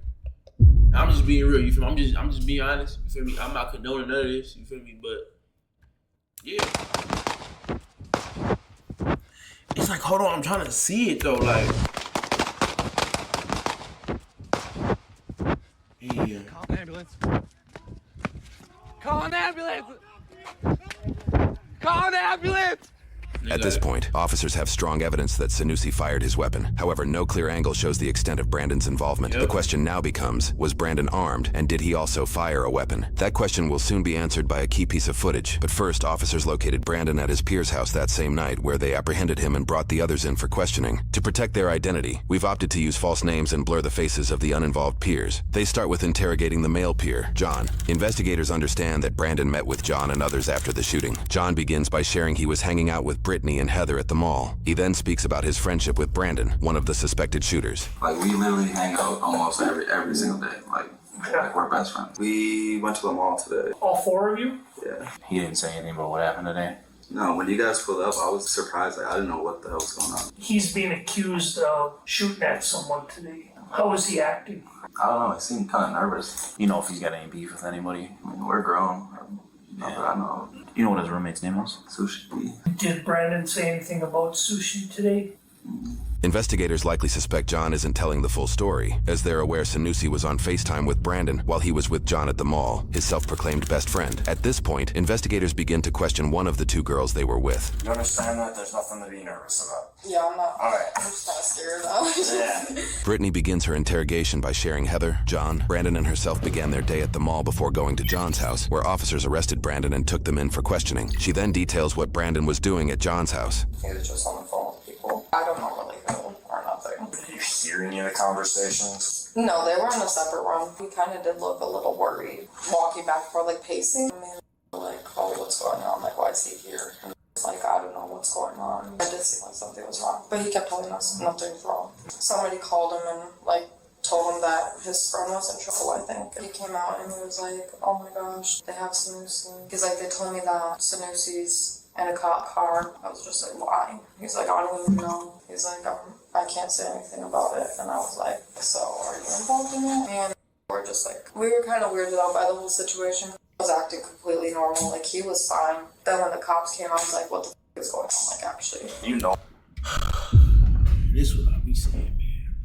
A: I'm just being real. You feel me? I'm just being honest. You feel me? I'm not condoning none of this. You feel me? But yeah. It's like, hold on. I'm trying to see it though. Like, yeah.
S: Call an ambulance. Call an ambulance. Call an ambulance.
H: At this point, officers have strong evidence that Sanusi fired his weapon. However, no clear angle shows the extent of Brandon's involvement. The question now becomes, was Brandon armed, and did he also fire a weapon? That question will soon be answered by a key piece of footage. But first, officers located Brandon at his peer's house that same night, where they apprehended him and brought the others in for questioning. To protect their identity, we've opted to use false names and blur the faces of the uninvolved peers. They start with interrogating the male peer, John. Investigators understand that Brandon met with John and others after the shooting. John begins by sharing he was hanging out with Brittany and Heather at the mall. He then speaks about his friendship with Brandon, one of the suspected shooters.
T: Like, we literally hang out almost every single day. Like we're best friends. We went to the mall today.
U: All four of you?
T: Yeah.
R: He didn't say anything about what happened today.
T: No, when you guys pulled up, I was surprised. Like, I didn't know what the hell was going on.
U: He's being accused of shooting at someone today. How is he acting?
T: I don't know. He seemed kind of nervous.
R: You know if he's got any beef with anybody?
T: I mean, we're grown. Yeah. I know.
R: You know what his roommate's name was?
T: Sushi.
U: Did Brandon say anything about Sushi today?
H: Investigators likely suspect John isn't telling the full story, as they're aware Sanusi was on FaceTime with Brandon while he was with John at the mall, his self-proclaimed best friend. At this point, investigators begin to question one of the two girls they were with.
V: You understand that? There's nothing to be nervous about.
W: Yeah, I'm not.
V: Alright.
W: I'm just kind of scared though.
V: Yeah.
H: Brittany begins her interrogation by sharing Heather, John, Brandon, and herself began their day at the mall before going to John's house, where officers arrested Brandon and took them in for questioning. She then details what Brandon was doing at John's house.
W: He was just on the phone with people. I don't know really who or nothing.
V: Did you hear any of the conversations?
W: No, they were in a separate room. He kind of did look a little worried, walking back and forth, like pacing. I mean, like, oh, what's going on? Like, why is he here? And like, I don't know what's going on. It did seem like something was wrong. But he kept telling us nothing's wrong. Somebody called him and, like, told him that his friend was in trouble, I think. He came out and he was like, oh my gosh, they have Sanusi. He's like, they told me that Sanusi's in a cop car. I was just like, why? He's like, I don't even know. He's like, I can't say anything about it. And I was like, so are you involved in it? And we're just like, we were kind of weirded out by the whole situation. I was acting completely normal. Like, he was fine. Then when the cops came, I was like, what the f is going on? Like, actually.
V: You know.
A: This is what I be saying, man.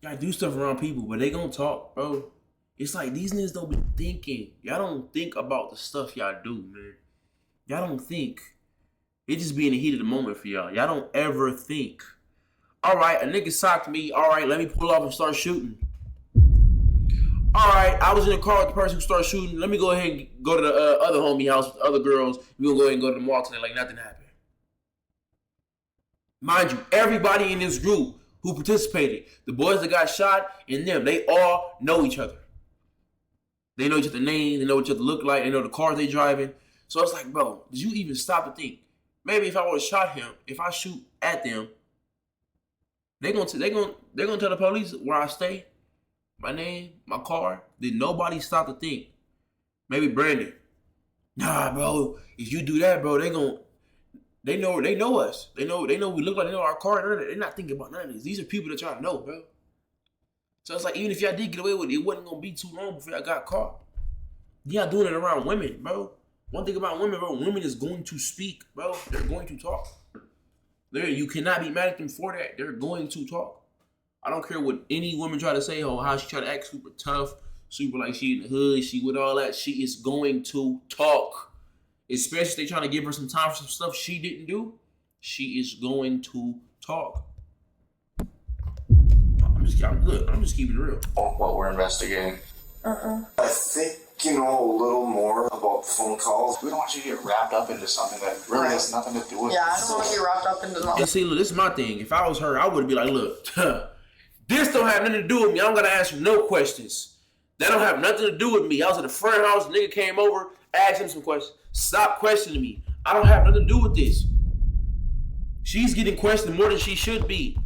A: Y'all do stuff around people, but they gonna talk, bro. It's like these niggas don't be thinking. Y'all don't think about the stuff y'all do, man. Y'all don't think. It just be in the heat of the moment for y'all. Y'all don't ever think. All right, a nigga socked me. All right, let me pull off and start shooting. All right, I was in the car with the person who started shooting. Let me go ahead and go to the other homie house with the other girls. We gonna go ahead and go to the mall today like nothing happened. Mind you, everybody in this group who participated, the boys that got shot and them, they all know each other. They know each other's names. They know what each other look like. They know the cars they driving. So it's like, bro, did you even stop to think? Maybe if I would have shot him, if I shoot at them, they're gonna tell the police where I stay, my name, my car. Did nobody stop to think? Maybe Brandon. Nah, bro. If you do that, bro, they know us. They know we look like. They know our car. They're not thinking about none of this. These are people that y'all know, bro. So it's like, even if y'all did get away with it, it wasn't gonna be too long before y'all got caught. Y'all doing it around women, bro. One thing about women, bro, women is going to speak, bro. They're going to talk. You cannot be mad at them for that. They're going to talk. I don't care what any woman try to say, how she try to act super tough, super like she in the hood, she with all that. She is going to talk. Especially if they trying to give her some time for some stuff she didn't do. She is going to talk. I I'm just keeping it real.
V: What we're investigating.
W: Uh-uh.
V: I think you know a little more about phone calls. We don't want you to get wrapped up into something that really has nothing to do with it.
W: Yeah, I don't want to get wrapped up into nothing.
A: And see, look, this is my thing. If I was her, I would be like, look, this don't have nothing to do with me. I'm gonna answer no questions. That don't have nothing to do with me. I was at a friend house, nigga came over, asked him some questions. Stop questioning me. I don't have nothing to do with this. She's getting questioned more than she should be.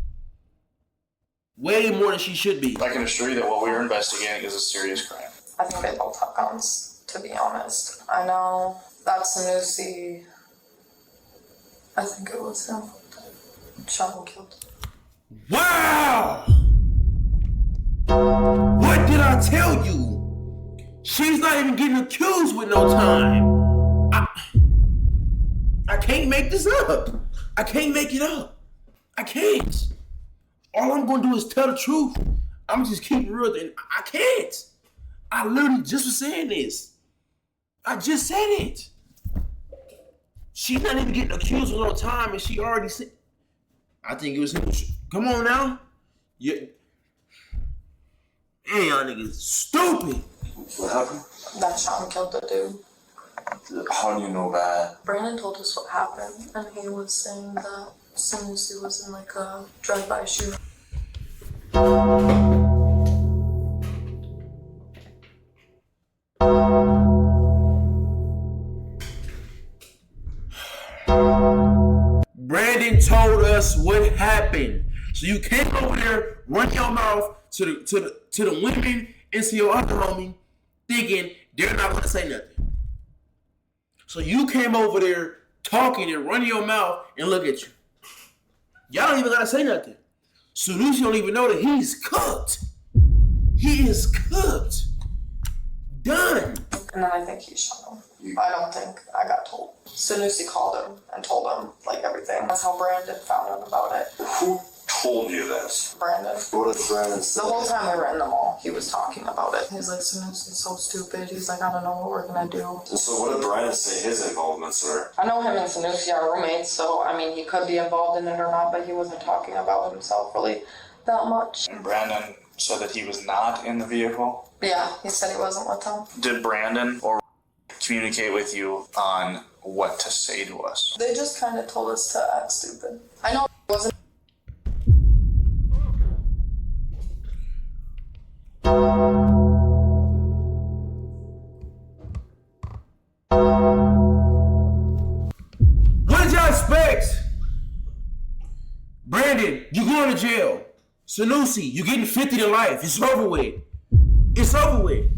A: Way more than she should be.
V: I can assure you that what we're investigating is a serious crime.
W: I think they both have guns, to be honest. I know that's Sanusi. I think it was him. Shot and killed.
A: Wow! What did I tell you? She's not even getting accused with no time. I can't make this up. I can't make it up. I can't. All I'm gonna do is tell the truth. I'm just keep it real. I can't. I literally just was saying this. I just said it. She's not even getting accused with no time, and she already said. I think it was him. Come on now. Yeah. Man, y'all niggas stupid.
V: What happened?
W: That shot and killed the dude.
V: How do you know that?
W: Brandon told us what happened, and he was saying that Sanusi was in like a drive-by shooting.
A: Brandon told us what happened. So you came over there, run your mouth to the women and to your other homie, thinking they're not gonna say nothing. So you came over there talking and running your mouth and look at you. Y'all don't even gotta say nothing. Sanusi don't even know that he's cooked. He is cooked. Done.
W: And then I think he shot him. I don't think. I got told. Sanusi called him and told him like everything. That's how Brandon found out about it.
V: Who told you this?
W: Brandon.
V: What did Brandon say?
W: The whole time we were in the mall, he was talking about it. He's like, Sanusi's so stupid. He's like, I don't know what we're gonna do.
V: So what did Brandon say his involvements were?
W: I know him and Sanusi are roommates, so I mean, he could be involved in it or not, but he wasn't talking about himself really that much.
V: And Brandon said that he was not in the vehicle?
W: Yeah, he said he wasn't with them.
V: Did Brandon or communicate with you on what to say to us?
W: They just kind of told us to act stupid. I know it wasn't.
A: What did y'all expect? Brandon, you going to jail. Sanusi, you getting 50 to life. It's over with. It's over with.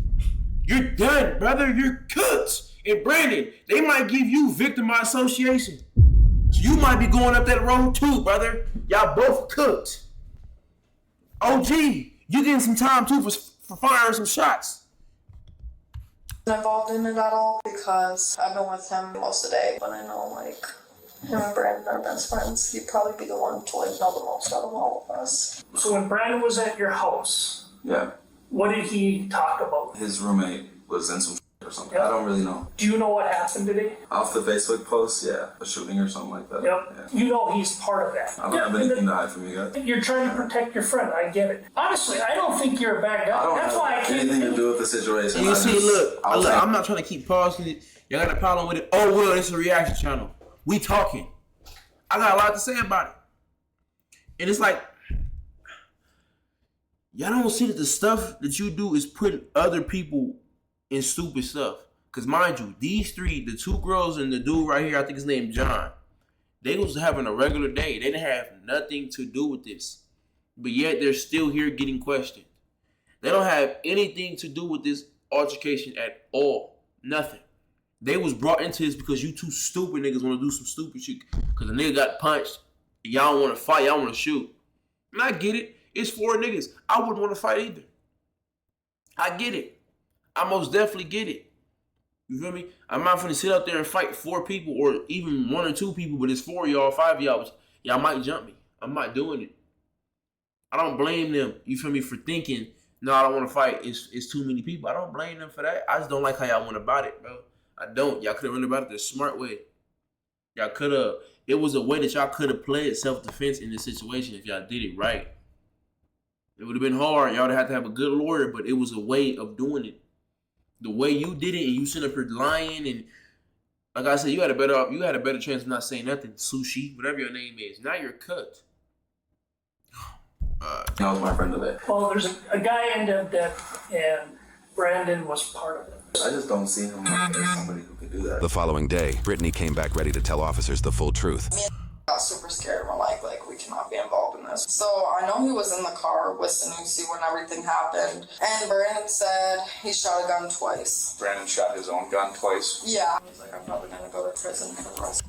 A: You're done, brother. You're cooked. And Brandon, they might give you victim by association. So you might be going up that road too, brother. Y'all both cooked. OG, you getting some time too for firing some shots.
W: Involved in it at all because I've been with him most of the day, but I know like him and Brandon are best friends. He'd probably be the one to like know the most out of all of us.
U: So when Brandon was at your house,
T: Yeah,
U: what did he talk about?
T: his roommate was in some or something. I don't really know.
U: Do you know what happened today?
T: Off the Facebook post, yeah, a shooting or something like that.
U: Yep.
T: Yeah.
U: You know he's part of that.
T: I don't have anything to hide from you guys.
U: You're trying to protect your friend. I get it. Honestly, I don't think you're a bad guy.
T: I don't
U: That's
T: have
U: why I can't.
T: anything to do with the situation.
A: And you
T: I
A: see,
T: just-
A: look,
T: I'll take-
A: I'm not trying to keep pausing it. Y'all got a problem with it. Oh, well, it's a reaction channel. We talking. I got a lot to say about it. And it's like, y'all don't see that the stuff that you do is putting other people in stupid stuff. Because mind you, these three, the two girls and the dude right here, I think his name John, they was having a regular day. They didn't have nothing to do with this. But yet they're still here getting questioned. They don't have anything to do with this altercation at all. Nothing. They was brought into this because you two stupid niggas want to do some stupid shit. Because the nigga got punched. And y'all don't want to fight. Y'all want to shoot. And I get it. It's 4 niggas. I wouldn't want to fight either. I get it. I most definitely get it. You feel me? I'm not finna sit out there and fight 4 people or even 1 or 2 people, but it's 4 of y'all, 5 of y'all. Y'all might jump me. I'm not doing it. I don't blame them, you feel me, for thinking, no, I don't want to fight. It's too many people. I don't blame them for that. I just don't like how y'all went about it, bro. I don't. Y'all could have went about it the smart way. Y'all could have. It was a way that y'all could have played self-defense in this situation if y'all did it right. It would have been hard. Y'all would have to have a good lawyer, but it was a way of doing it. The way you did it, and you sitting up here lying, and like I said, you had a better chance of not saying nothing. Sushi, whatever your name is. Now you're cut.
T: That was my friend today.
U: Well, there's a guy ended up dead, and Brandon was part of it.
T: I just don't see him as somebody who could do that.
H: The following day, Brittany came back ready to tell officers the full truth.
W: Me and got super scared. We're like, we cannot be involved in this. So I know he was in the car with Sanusi when everything happened. And Brandon said he shot a gun twice.
I: Brandon shot his own gun twice.
W: Yeah. He's like, I'm probably gonna go to prison for the rest.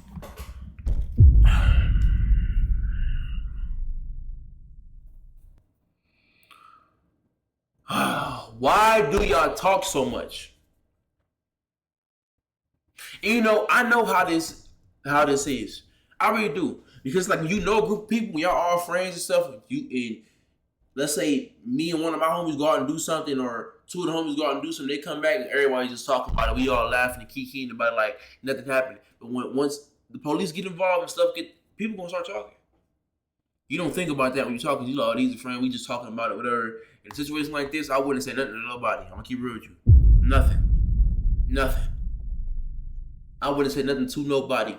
A: Why do y'all talk so much? And you know, I know how this is. I really do. Because like when you know a group of people, when y'all all friends and stuff, and let's say me and one of my homies go out and do something, or two of the homies go out and do something, they come back and everybody just talking about it. We all laughing and kikiing about it like nothing happened. But once the police get involved and stuff, people gonna start talking. You don't think about that when you're talking. You like, oh, these are friends. We just talking about it, whatever. In a situation like this, I wouldn't say nothing to nobody. I'm gonna keep real with you. Nothing. I wouldn't say nothing to nobody.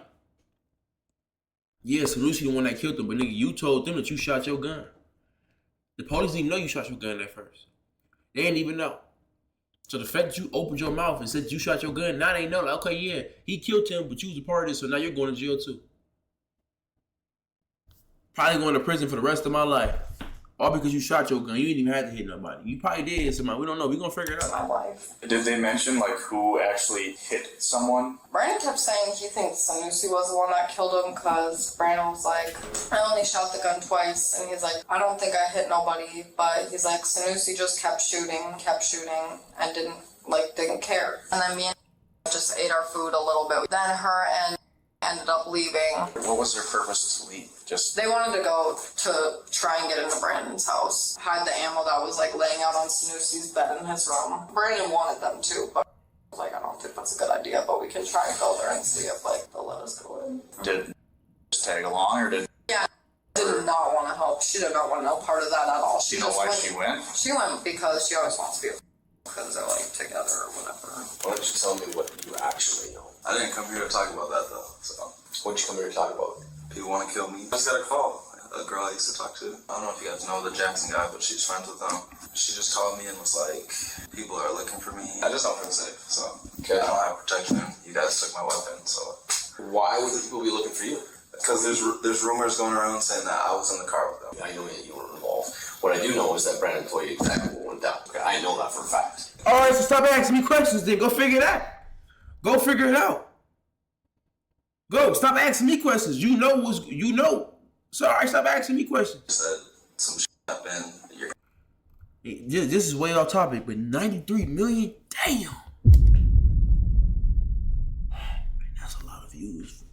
A: Yeah, Sanusi the one that killed him, but nigga, you told them that you shot your gun. The police didn't know you shot your gun at first. They didn't even know. So the fact that you opened your mouth and said you shot your gun, now they know. Like, okay, yeah, he killed him, but you was a part of this, so now you're going to jail too. Probably going to prison for the rest of my life. All because you shot your gun. You didn't even have to hit nobody. You probably did hit somebody. We don't know. We're going to figure it out.
W: My life.
I: Did they mention like who actually hit someone?
W: Brandon kept saying he thinks Sanusi was the one that killed him because Brandon was like, I only shot the gun twice. And he's like, I don't think I hit nobody. But he's like, Sanusi just kept shooting, and didn't care. And then me and just ate our food a little bit. Then her and ended up leaving.
I: What was their purpose to leave?
W: They wanted to go to try and get into Brandon's house. Had the ammo that was like laying out on Sanusi's bed in his room. Brandon wanted them to, but I don't think that's a good idea, but we can try and go there and see if they'll let us go in.
I: Did just tag along, or did?
W: Yeah, did not want to help. She did not want no part of that at all.
I: Do you know why she went?
W: She went because she always wants to be because they're like together or whatever.
L: Why don't you tell me what you actually know?
T: I didn't come here to talk about that though. So
L: what'd you come here to talk about?
T: People want to kill me. I just got a call. A girl I used to talk to. I don't know if you guys know the Jackson guy, but she's friends with him. She just called me and was like, people are looking for me. I just don't feel safe, so I don't have protection. You guys took my weapon, so.
L: Why would the people be looking for you?
T: Because there's rumors going around saying that I was in the car with them.
L: I know that you were involved. What I do know is that Brandon told you exactly what went down. Okay, I know that for a fact.
A: All right, so stop asking me questions then. Go figure it out. Go figure it out. Go. Stop asking me questions. You know. Sorry, stop asking me questions.
T: Said some shit happened.
A: This is way off topic, but 93 million? Damn. Man, that's a lot of views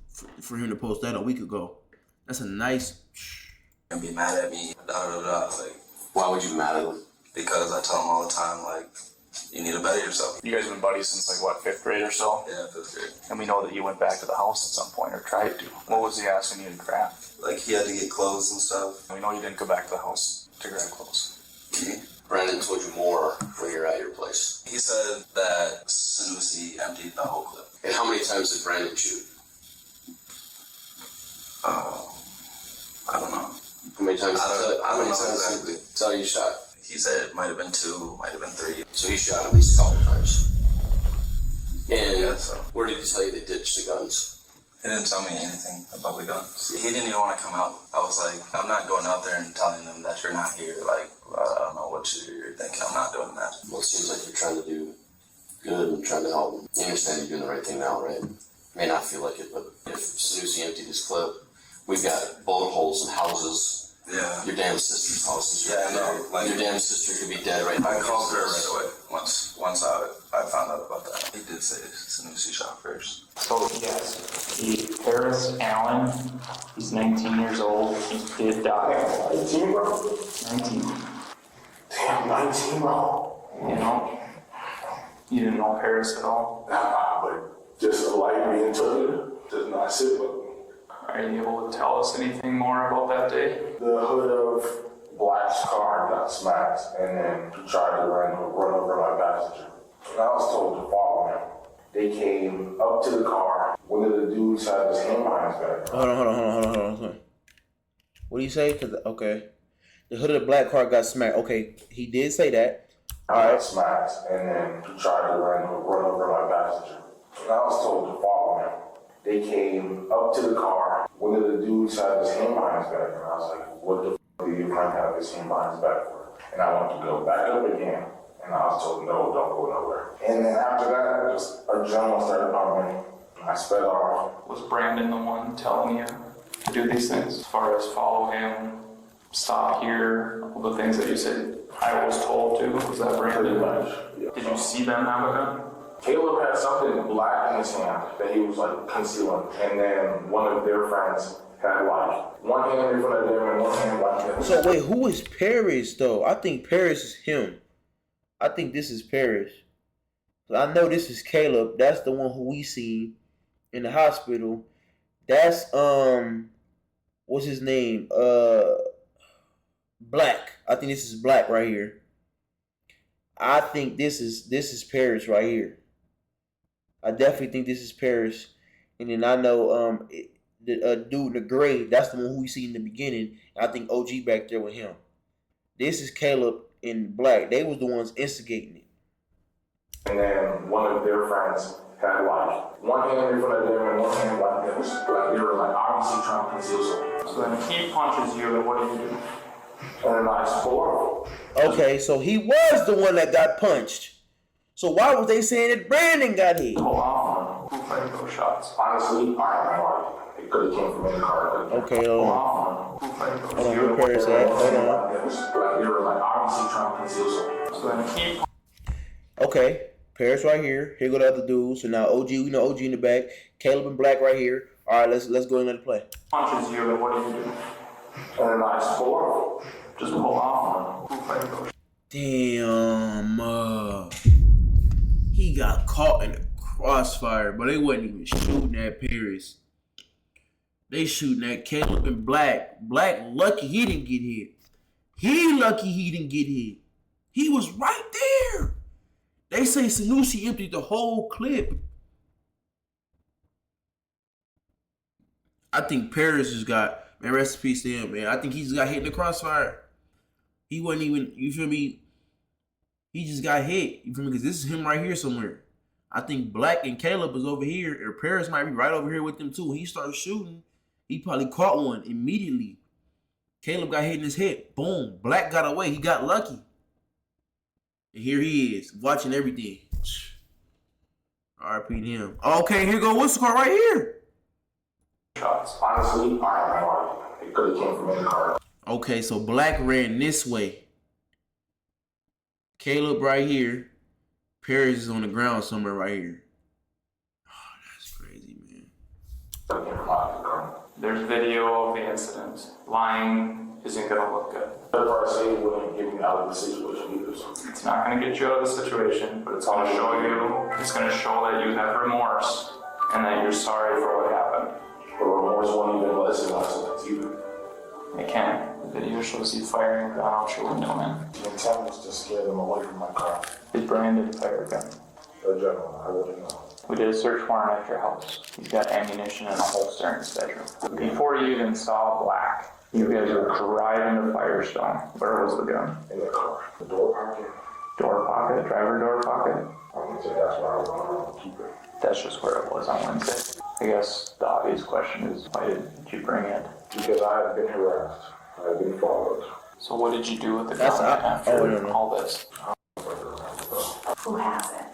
A: for him to post that a week ago. That's a nice.
T: And be mad at me. Like,
L: why would you be mad at him?
T: Because I tell him all the time, like, you need to better yourself.
I: You guys have been buddies since like what, 5th grade or so?
T: Yeah, 5th grade.
I: And we know that you went back to the house at some point or tried to. What was he asking you to grab?
T: Like he had to get clothes and stuff.
I: And we know you didn't go back to the house to grab clothes.
L: Brandon told you more when you were at your place.
T: He said that Sanusi emptied the whole clip.
L: And how many times did Brandon shoot?
T: I don't know.
L: How many times?
T: I don't know exactly.
L: Tell you shot.
T: He said it might have been 2, might have been 3.
L: So he shot at least a couple times. And
T: yeah, so.
L: Where did he tell you they ditched the guns?
T: He didn't tell me anything about the guns. He didn't even want to come out. I was like, I'm not going out there and telling them that you're not here. Like, I don't know what you're thinking. I'm not doing that.
L: Well, it seems like you're trying to do good and trying to help. You understand you're doing the right thing now, right? May not feel like it, but if Sanusi emptied his clip, we've got bullet holes in houses.
T: Yeah.
L: Your damn sister's house is
T: right there. Like,
L: your damn sister could be dead right now.
T: I called her right away once I found out about that. He did say Sanusi shot first.
J: So yes, Paris Allen, he's 19 years old. He did die.
N: 19, bro?
J: 19.
N: Damn, 19, bro.
J: You know, you didn't know Paris at all?
N: Nah, but just a light being took, does not sit with me.
J: Are you able to tell us anything more about that day?
N: The hood of
I: Black's car got smashed, and then he tried to run over my passenger. And I was told to follow him. They came up to the car. One of the dudes had his hand behind his back.
A: Hold on. What do you say? Okay. The hood of the black car got smacked. Okay, he did say that.
I: I got smashed, and then he tried to run over my passenger. And I was told to follow him. They came up to the car. One of the dudes had his hand behind his back, and I was like, what the f*** do you trying to have his hand behind his back for? And I went to go back up again, and I was told, no, don't go nowhere. And then after that, just adrenaline started pumping. I sped off.
J: Was Brandon the one telling you to do these things? As far as follow him, stop here, all the things that you said I was told to? Was that Brandon?
I: Yeah.
J: Did you see them have a gun?
I: Caleb had something black in his hand that he was like concealing. And then one of their friends had like one hand in front of them and one hand like this.
A: So wait, who is Paris though? I think Paris is him. I think this is Paris. I know this is Caleb. That's the one who we seen in the hospital. That's what's his name? Black. I think this is Black right here. I think this is Paris right here. I definitely think this is Paris. And then I know the dude in the gray, that's the one who we see in the beginning. I think OG back there with him. This is Caleb in Black. They was the ones instigating it.
I: And then one of their friends had like one hand in front of them and one hand like this. Like they were like obviously trying to conceal something.
J: So then he punches you, and what do you do?
I: And I score.
A: Okay, so he was the one that got punched. So why was they saying that Brandon got hit?
J: Hold on. Who fired those shots?
I: Honestly, I don't know. It could have came from any car.
A: Okay, hold on.
J: Who fired those shots?
A: Hold on, where Paris at? Hold on.
I: Like they were like obviously trying to conceal something.
J: So then he.
A: Okay, Paris right here. Here go the other dude. So now OG, we know OG in the back. Caleb and Black right here. All right, let's go and let it play.
J: Punches you, and what do you do?
I: And I score.
J: Just pull off. Who fired those shots?
A: Damn. He got caught in the crossfire, but they wasn't even shooting at Paris. They shooting at Caleb and Black. Black lucky he didn't get hit. He lucky he didn't get hit. He was right there. They say Sanusi emptied the whole clip. I think Paris just got, man, rest in peace to him, man. I think he just got hit in the crossfire. He wasn't even, you feel me? He just got hit. You feel me? Because this is him right here somewhere. I think Black and Caleb is over here, or Paris might be right over here with them too. When he started shooting, he probably caught one immediately. Caleb got hit in his head. Boom. Black got away. He got lucky. And here he is, watching everything. RIP to him. Okay, here go what's the car right here?
I: Shots. Honestly, I don't know. It could have came from any car.
A: Okay, so Black ran this way. Caleb right here. Paris is on the ground somewhere right here. Oh, that's crazy, man.
J: There's video of the incident. Lying isn't gonna look good.
I: Third party say wouldn't get me out of the situation either. So.
J: It's not gonna get you out of the situation, but it's gonna show you. It's gonna show that you have remorse and that you're sorry for what happened.
I: But remorse won't even let us either.
J: It can. The video shows you firing a gun out your window, man.
I: The intent was to scare them away from my car.
J: Did Brandon fire a gun?
I: The general, I wouldn't know.
J: We did a search warrant at your house. He's got ammunition and a holster in his bedroom. Before you even saw Black, you guys were driving to Firestone. Where was the gun?
I: In the car. The door pocket.
J: Door pocket? Driver door pocket?
I: I wouldn't say that's where I was going to keep it.
J: That's just where it was on Wednesday. I guess the obvious question is, why didn't you bring it?
I: Because I had been harassed. I had been followed.
J: So what did you do with the gun after all this?
B: Who has it?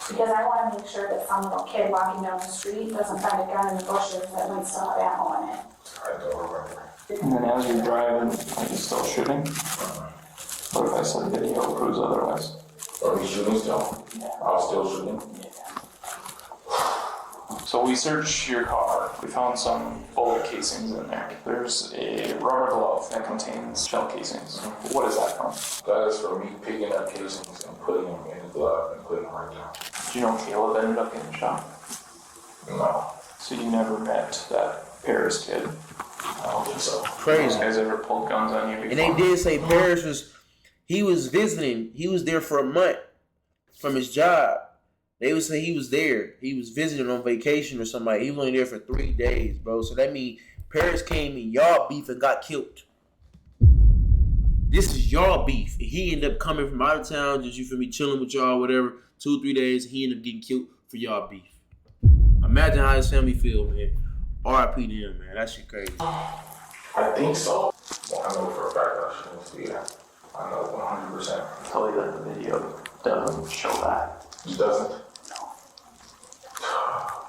B: Because I want to make sure that some little kid walking down the street doesn't find a gun in the bushes that might still have ammo in it.
I: I don't remember.
J: And then as you're driving, are you still shooting? What if I said video proves otherwise?
I: Are we shooting still?
J: Yeah.
I: I was still shooting?
J: Yeah. So we searched your car. We found some bullet casings in there. There's a rubber glove that contains shell casings. What is that from?
I: That is for me picking up casings and putting them in the glove and putting them right down.
J: Do you know Caleb ended up getting shot?
I: No.
J: So you never met that Paris kid? I don't think so.
A: Crazy.
J: You guys ever pulled guns on you before?
A: And they did say Paris was visiting. He was there for a month from his job. They would say he was there. He was visiting on vacation or something. He was only there for 3 days, bro. So that means Paris came in y'all beef and got killed. This is y'all beef. And he ended up coming from out of town, just you feel me, chilling with y'all, whatever, 2-3 days. He ended up getting killed for y'all beef. Imagine how his family feel, man. R.I.P. to him, man. That shit crazy.
I: I think so. Well, I know for a fact that she needs to be there. I know 100%.
J: Tell you that the video doesn't show that.
I: It doesn't?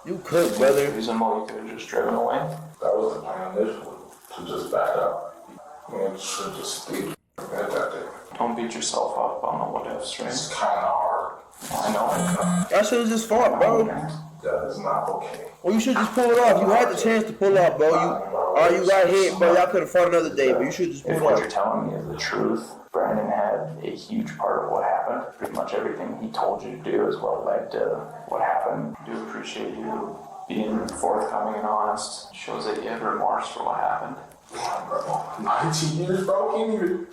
A: You could, brother.
J: Reason why you could have just driven away.
I: That was the plan initially, to just back up. Man, should just leave at that day.
J: Don't beat yourself up on the what ifs, right?
I: It's kind of hard.
J: I know.
A: That shit was just fault, bro.
I: That is not okay.
A: Well, you should just pull it off. You had the chance to pull off, bro. You got hit, bro. Y'all could have fought another day, but you should just pull
J: If
A: it
J: what
A: off.
J: you're telling me is the truth, Brandon had a huge part of what happened. Pretty much everything he told you to do is what led to what happened. I do appreciate you being forthcoming and honest. Shows that you have remorse for what happened.
I: Yeah, bro. 19 years, bro.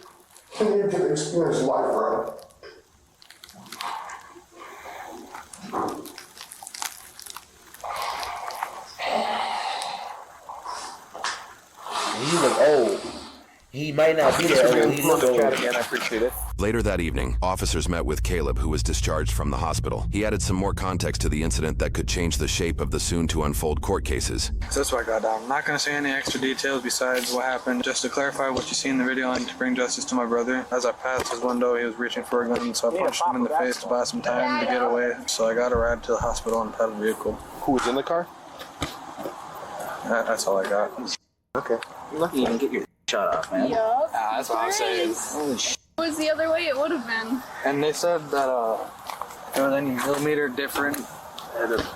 I: Can't even get to experience life, bro.
A: He look old. He might not be that old. He look old.
Q: Again, I appreciate it.
H: Later that evening, officers met with Caleb, who was discharged from the hospital. He added some more context to the incident that could change the shape of the soon-to-unfold court cases.
D: So that's what I got down. I'm not going to say any extra details besides what happened. Just to clarify what you see in the video and to bring justice to my brother. As I passed his window, he was reaching for a gun, so I punched him in the face to buy some time to get away. So I got a ride to the hospital in a padded vehicle.
Q: Who was in the car?
D: That's all I got.
Q: Okay.
G: You're lucky you didn't get your shot off, man.
M: Yup.
D: That's what I'm saying.
M: Holy shit. If it was the other way, it would have been.
D: And they said that if it was any millimeter different, it had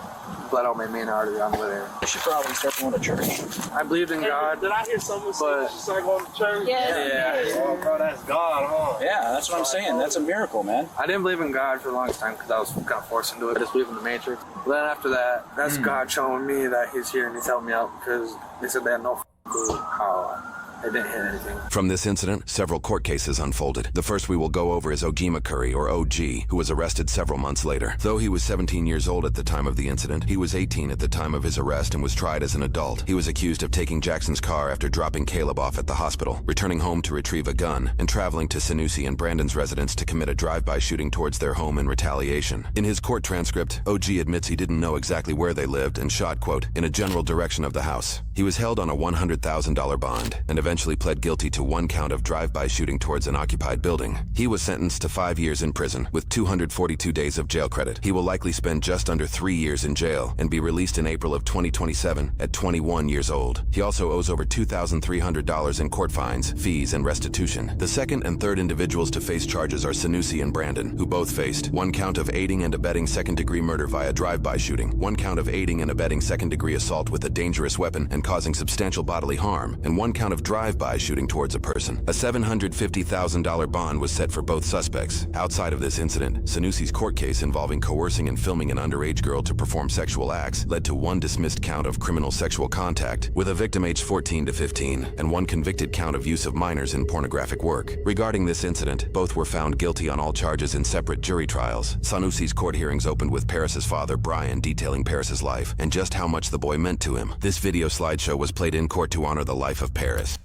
D: bled out my main artery on the way there.
G: You should probably start going to church.
D: I believed in God.
C: Did I hear someone say you should start going to church?
D: Yeah.
C: Oh, bro, that's God, huh?
G: Yeah, that's what I'm saying. That's a miracle, man.
D: I didn't believe in God for the longest time because I was kind of forced into it. I just believed in the Matrix. But then after that, that's God showing me that He's here and He's helping me out because they said they had no clue how I didn't hit anything.
H: From this incident, several court cases unfolded. The first we will go over is Ogima Curry, or OG, who was arrested several months later. Though he was 17 years old at the time of the incident, he was 18 at the time of his arrest and was tried as an adult. He was accused of taking Jackson's car after dropping Caleb off at the hospital, returning home to retrieve a gun, and traveling to Sanusi and Brandon's residence to commit a drive-by shooting towards their home in retaliation. In his court transcript, OG admits he didn't know exactly where they lived and shot, quote, in a general direction of the house. He was held on a $100,000 bond and eventually pled guilty to one count of drive-by shooting towards an occupied building. He was sentenced to 5 years in prison with 242 days of jail credit. He will likely spend just under 3 years in jail and be released in April of 2027 at 21 years old. He also owes over $2,300 in court fines, fees, and restitution. The second and third individuals to face charges are Sanusi and Brandon, who both faced one count of aiding and abetting second-degree murder via drive-by shooting, one count of aiding and abetting second-degree assault with a dangerous weapon and causing substantial bodily harm, and one count of drive-by shooting towards a person. A $750,000 bond was set for both suspects. Outside of this incident, Sanusi's court case involving coercing and filming an underage girl to perform sexual acts led to one dismissed count of criminal sexual contact with a victim aged 14 to 15 and one convicted count of use of minors in pornographic work. Regarding this incident, both were found guilty on all charges in separate jury trials. Sanusi's court hearings opened with Paris's father, Brian, detailing Paris's life and just how much the boy meant to him. This video slideshow was played in court to honor the life of Paris.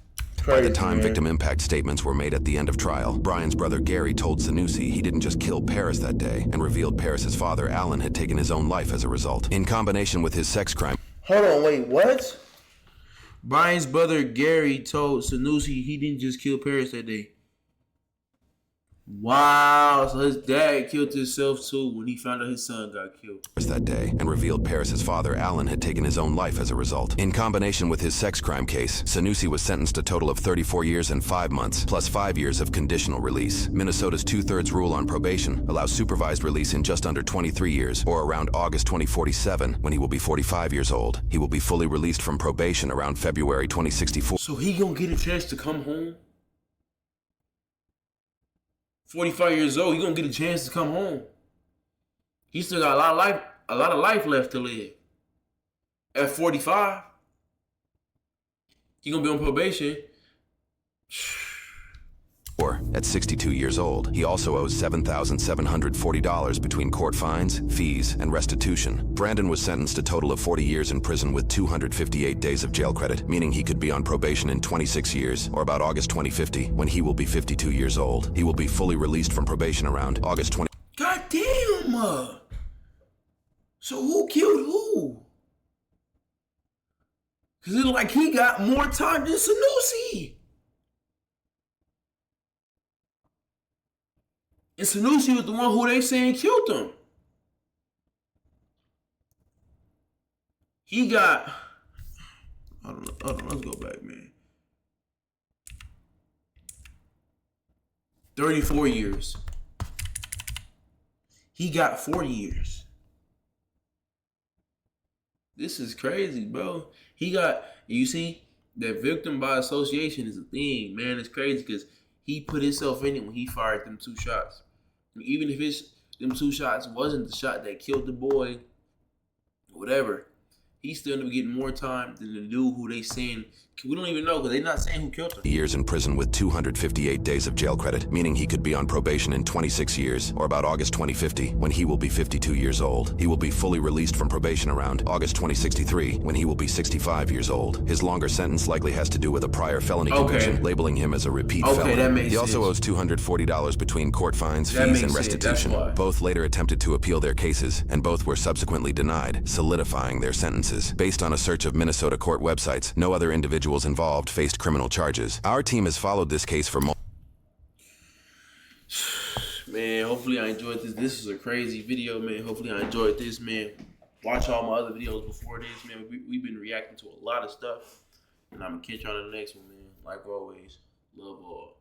H: By the time victim impact statements were made at the end of trial, Brian's brother Gary told Sanusi he didn't just kill Paris that day and revealed Paris's father, Alan, had taken his own life as a result. In combination with his sex crime...
A: Hold on, wait, what? Brian's brother Gary told Sanusi he didn't just kill Paris that day. Wow, so his dad killed himself too when he found out his son got killed.
H: That day, and revealed Paris's father, Alan, had taken his own life as a result. In combination with his sex crime case, Sanusi was sentenced a total of 34 years and 5 months, plus 5 years of conditional release. Minnesota's 2/3 rule on probation allows supervised release in just under 23 years, or around August 2047, when he will be 45 years old. He will be fully released from probation around February 2064.
A: So he gonna get a chance to come home? 45 years old, he gonna get a chance to come home. He still got a lot of life left to live. At 45. He gonna be on probation.
H: At 62 years old, he also owes $7,740 between court fines, fees, and restitution. Brandon was sentenced a total of 40 years in prison with 258 days of jail credit, meaning he could be on probation in 26 years, or about August 2050, when he will be 52 years old. He will be fully released from probation around August 20.
A: God damn! So who killed who? Cause it's like he got more time than Sanusi. And Sanusi was the one who they saying killed him. He got, hold on, let's go back, man. 34 years. He got 40 years. This is crazy, bro. He got, you see, that victim by association is a thing, man. It's crazy because he put himself in it when he fired them 2 shots. And even if them 2 shots wasn't the shot that killed the boy, whatever, he still ended up getting more time than the dude who they saying, we don't even know because they're not saying who killed him.
H: Years in prison with 258 days of jail credit, meaning he could be on probation in 26 years, or about August 2050, when he will be 52 years old. He will be fully released from probation around August 2063, when he will be 65 years old. His longer sentence likely has to do with a prior felony conviction, labeling him as a repeat felon.
A: That makes
H: he also owes $240 between court fines, fees, and restitution. Both later attempted to appeal their cases, and both were subsequently denied, solidifying their sentences. Based on a search of Minnesota court websites, no other individuals involved faced criminal charges. Our team has followed this case for
A: Man, hopefully I enjoyed this. This is a crazy video, man. Hopefully I enjoyed this, man. Watch all my other videos before this, man. We've been reacting to a lot of stuff. And I'm going to catch you on the next one, man. Like always, love all.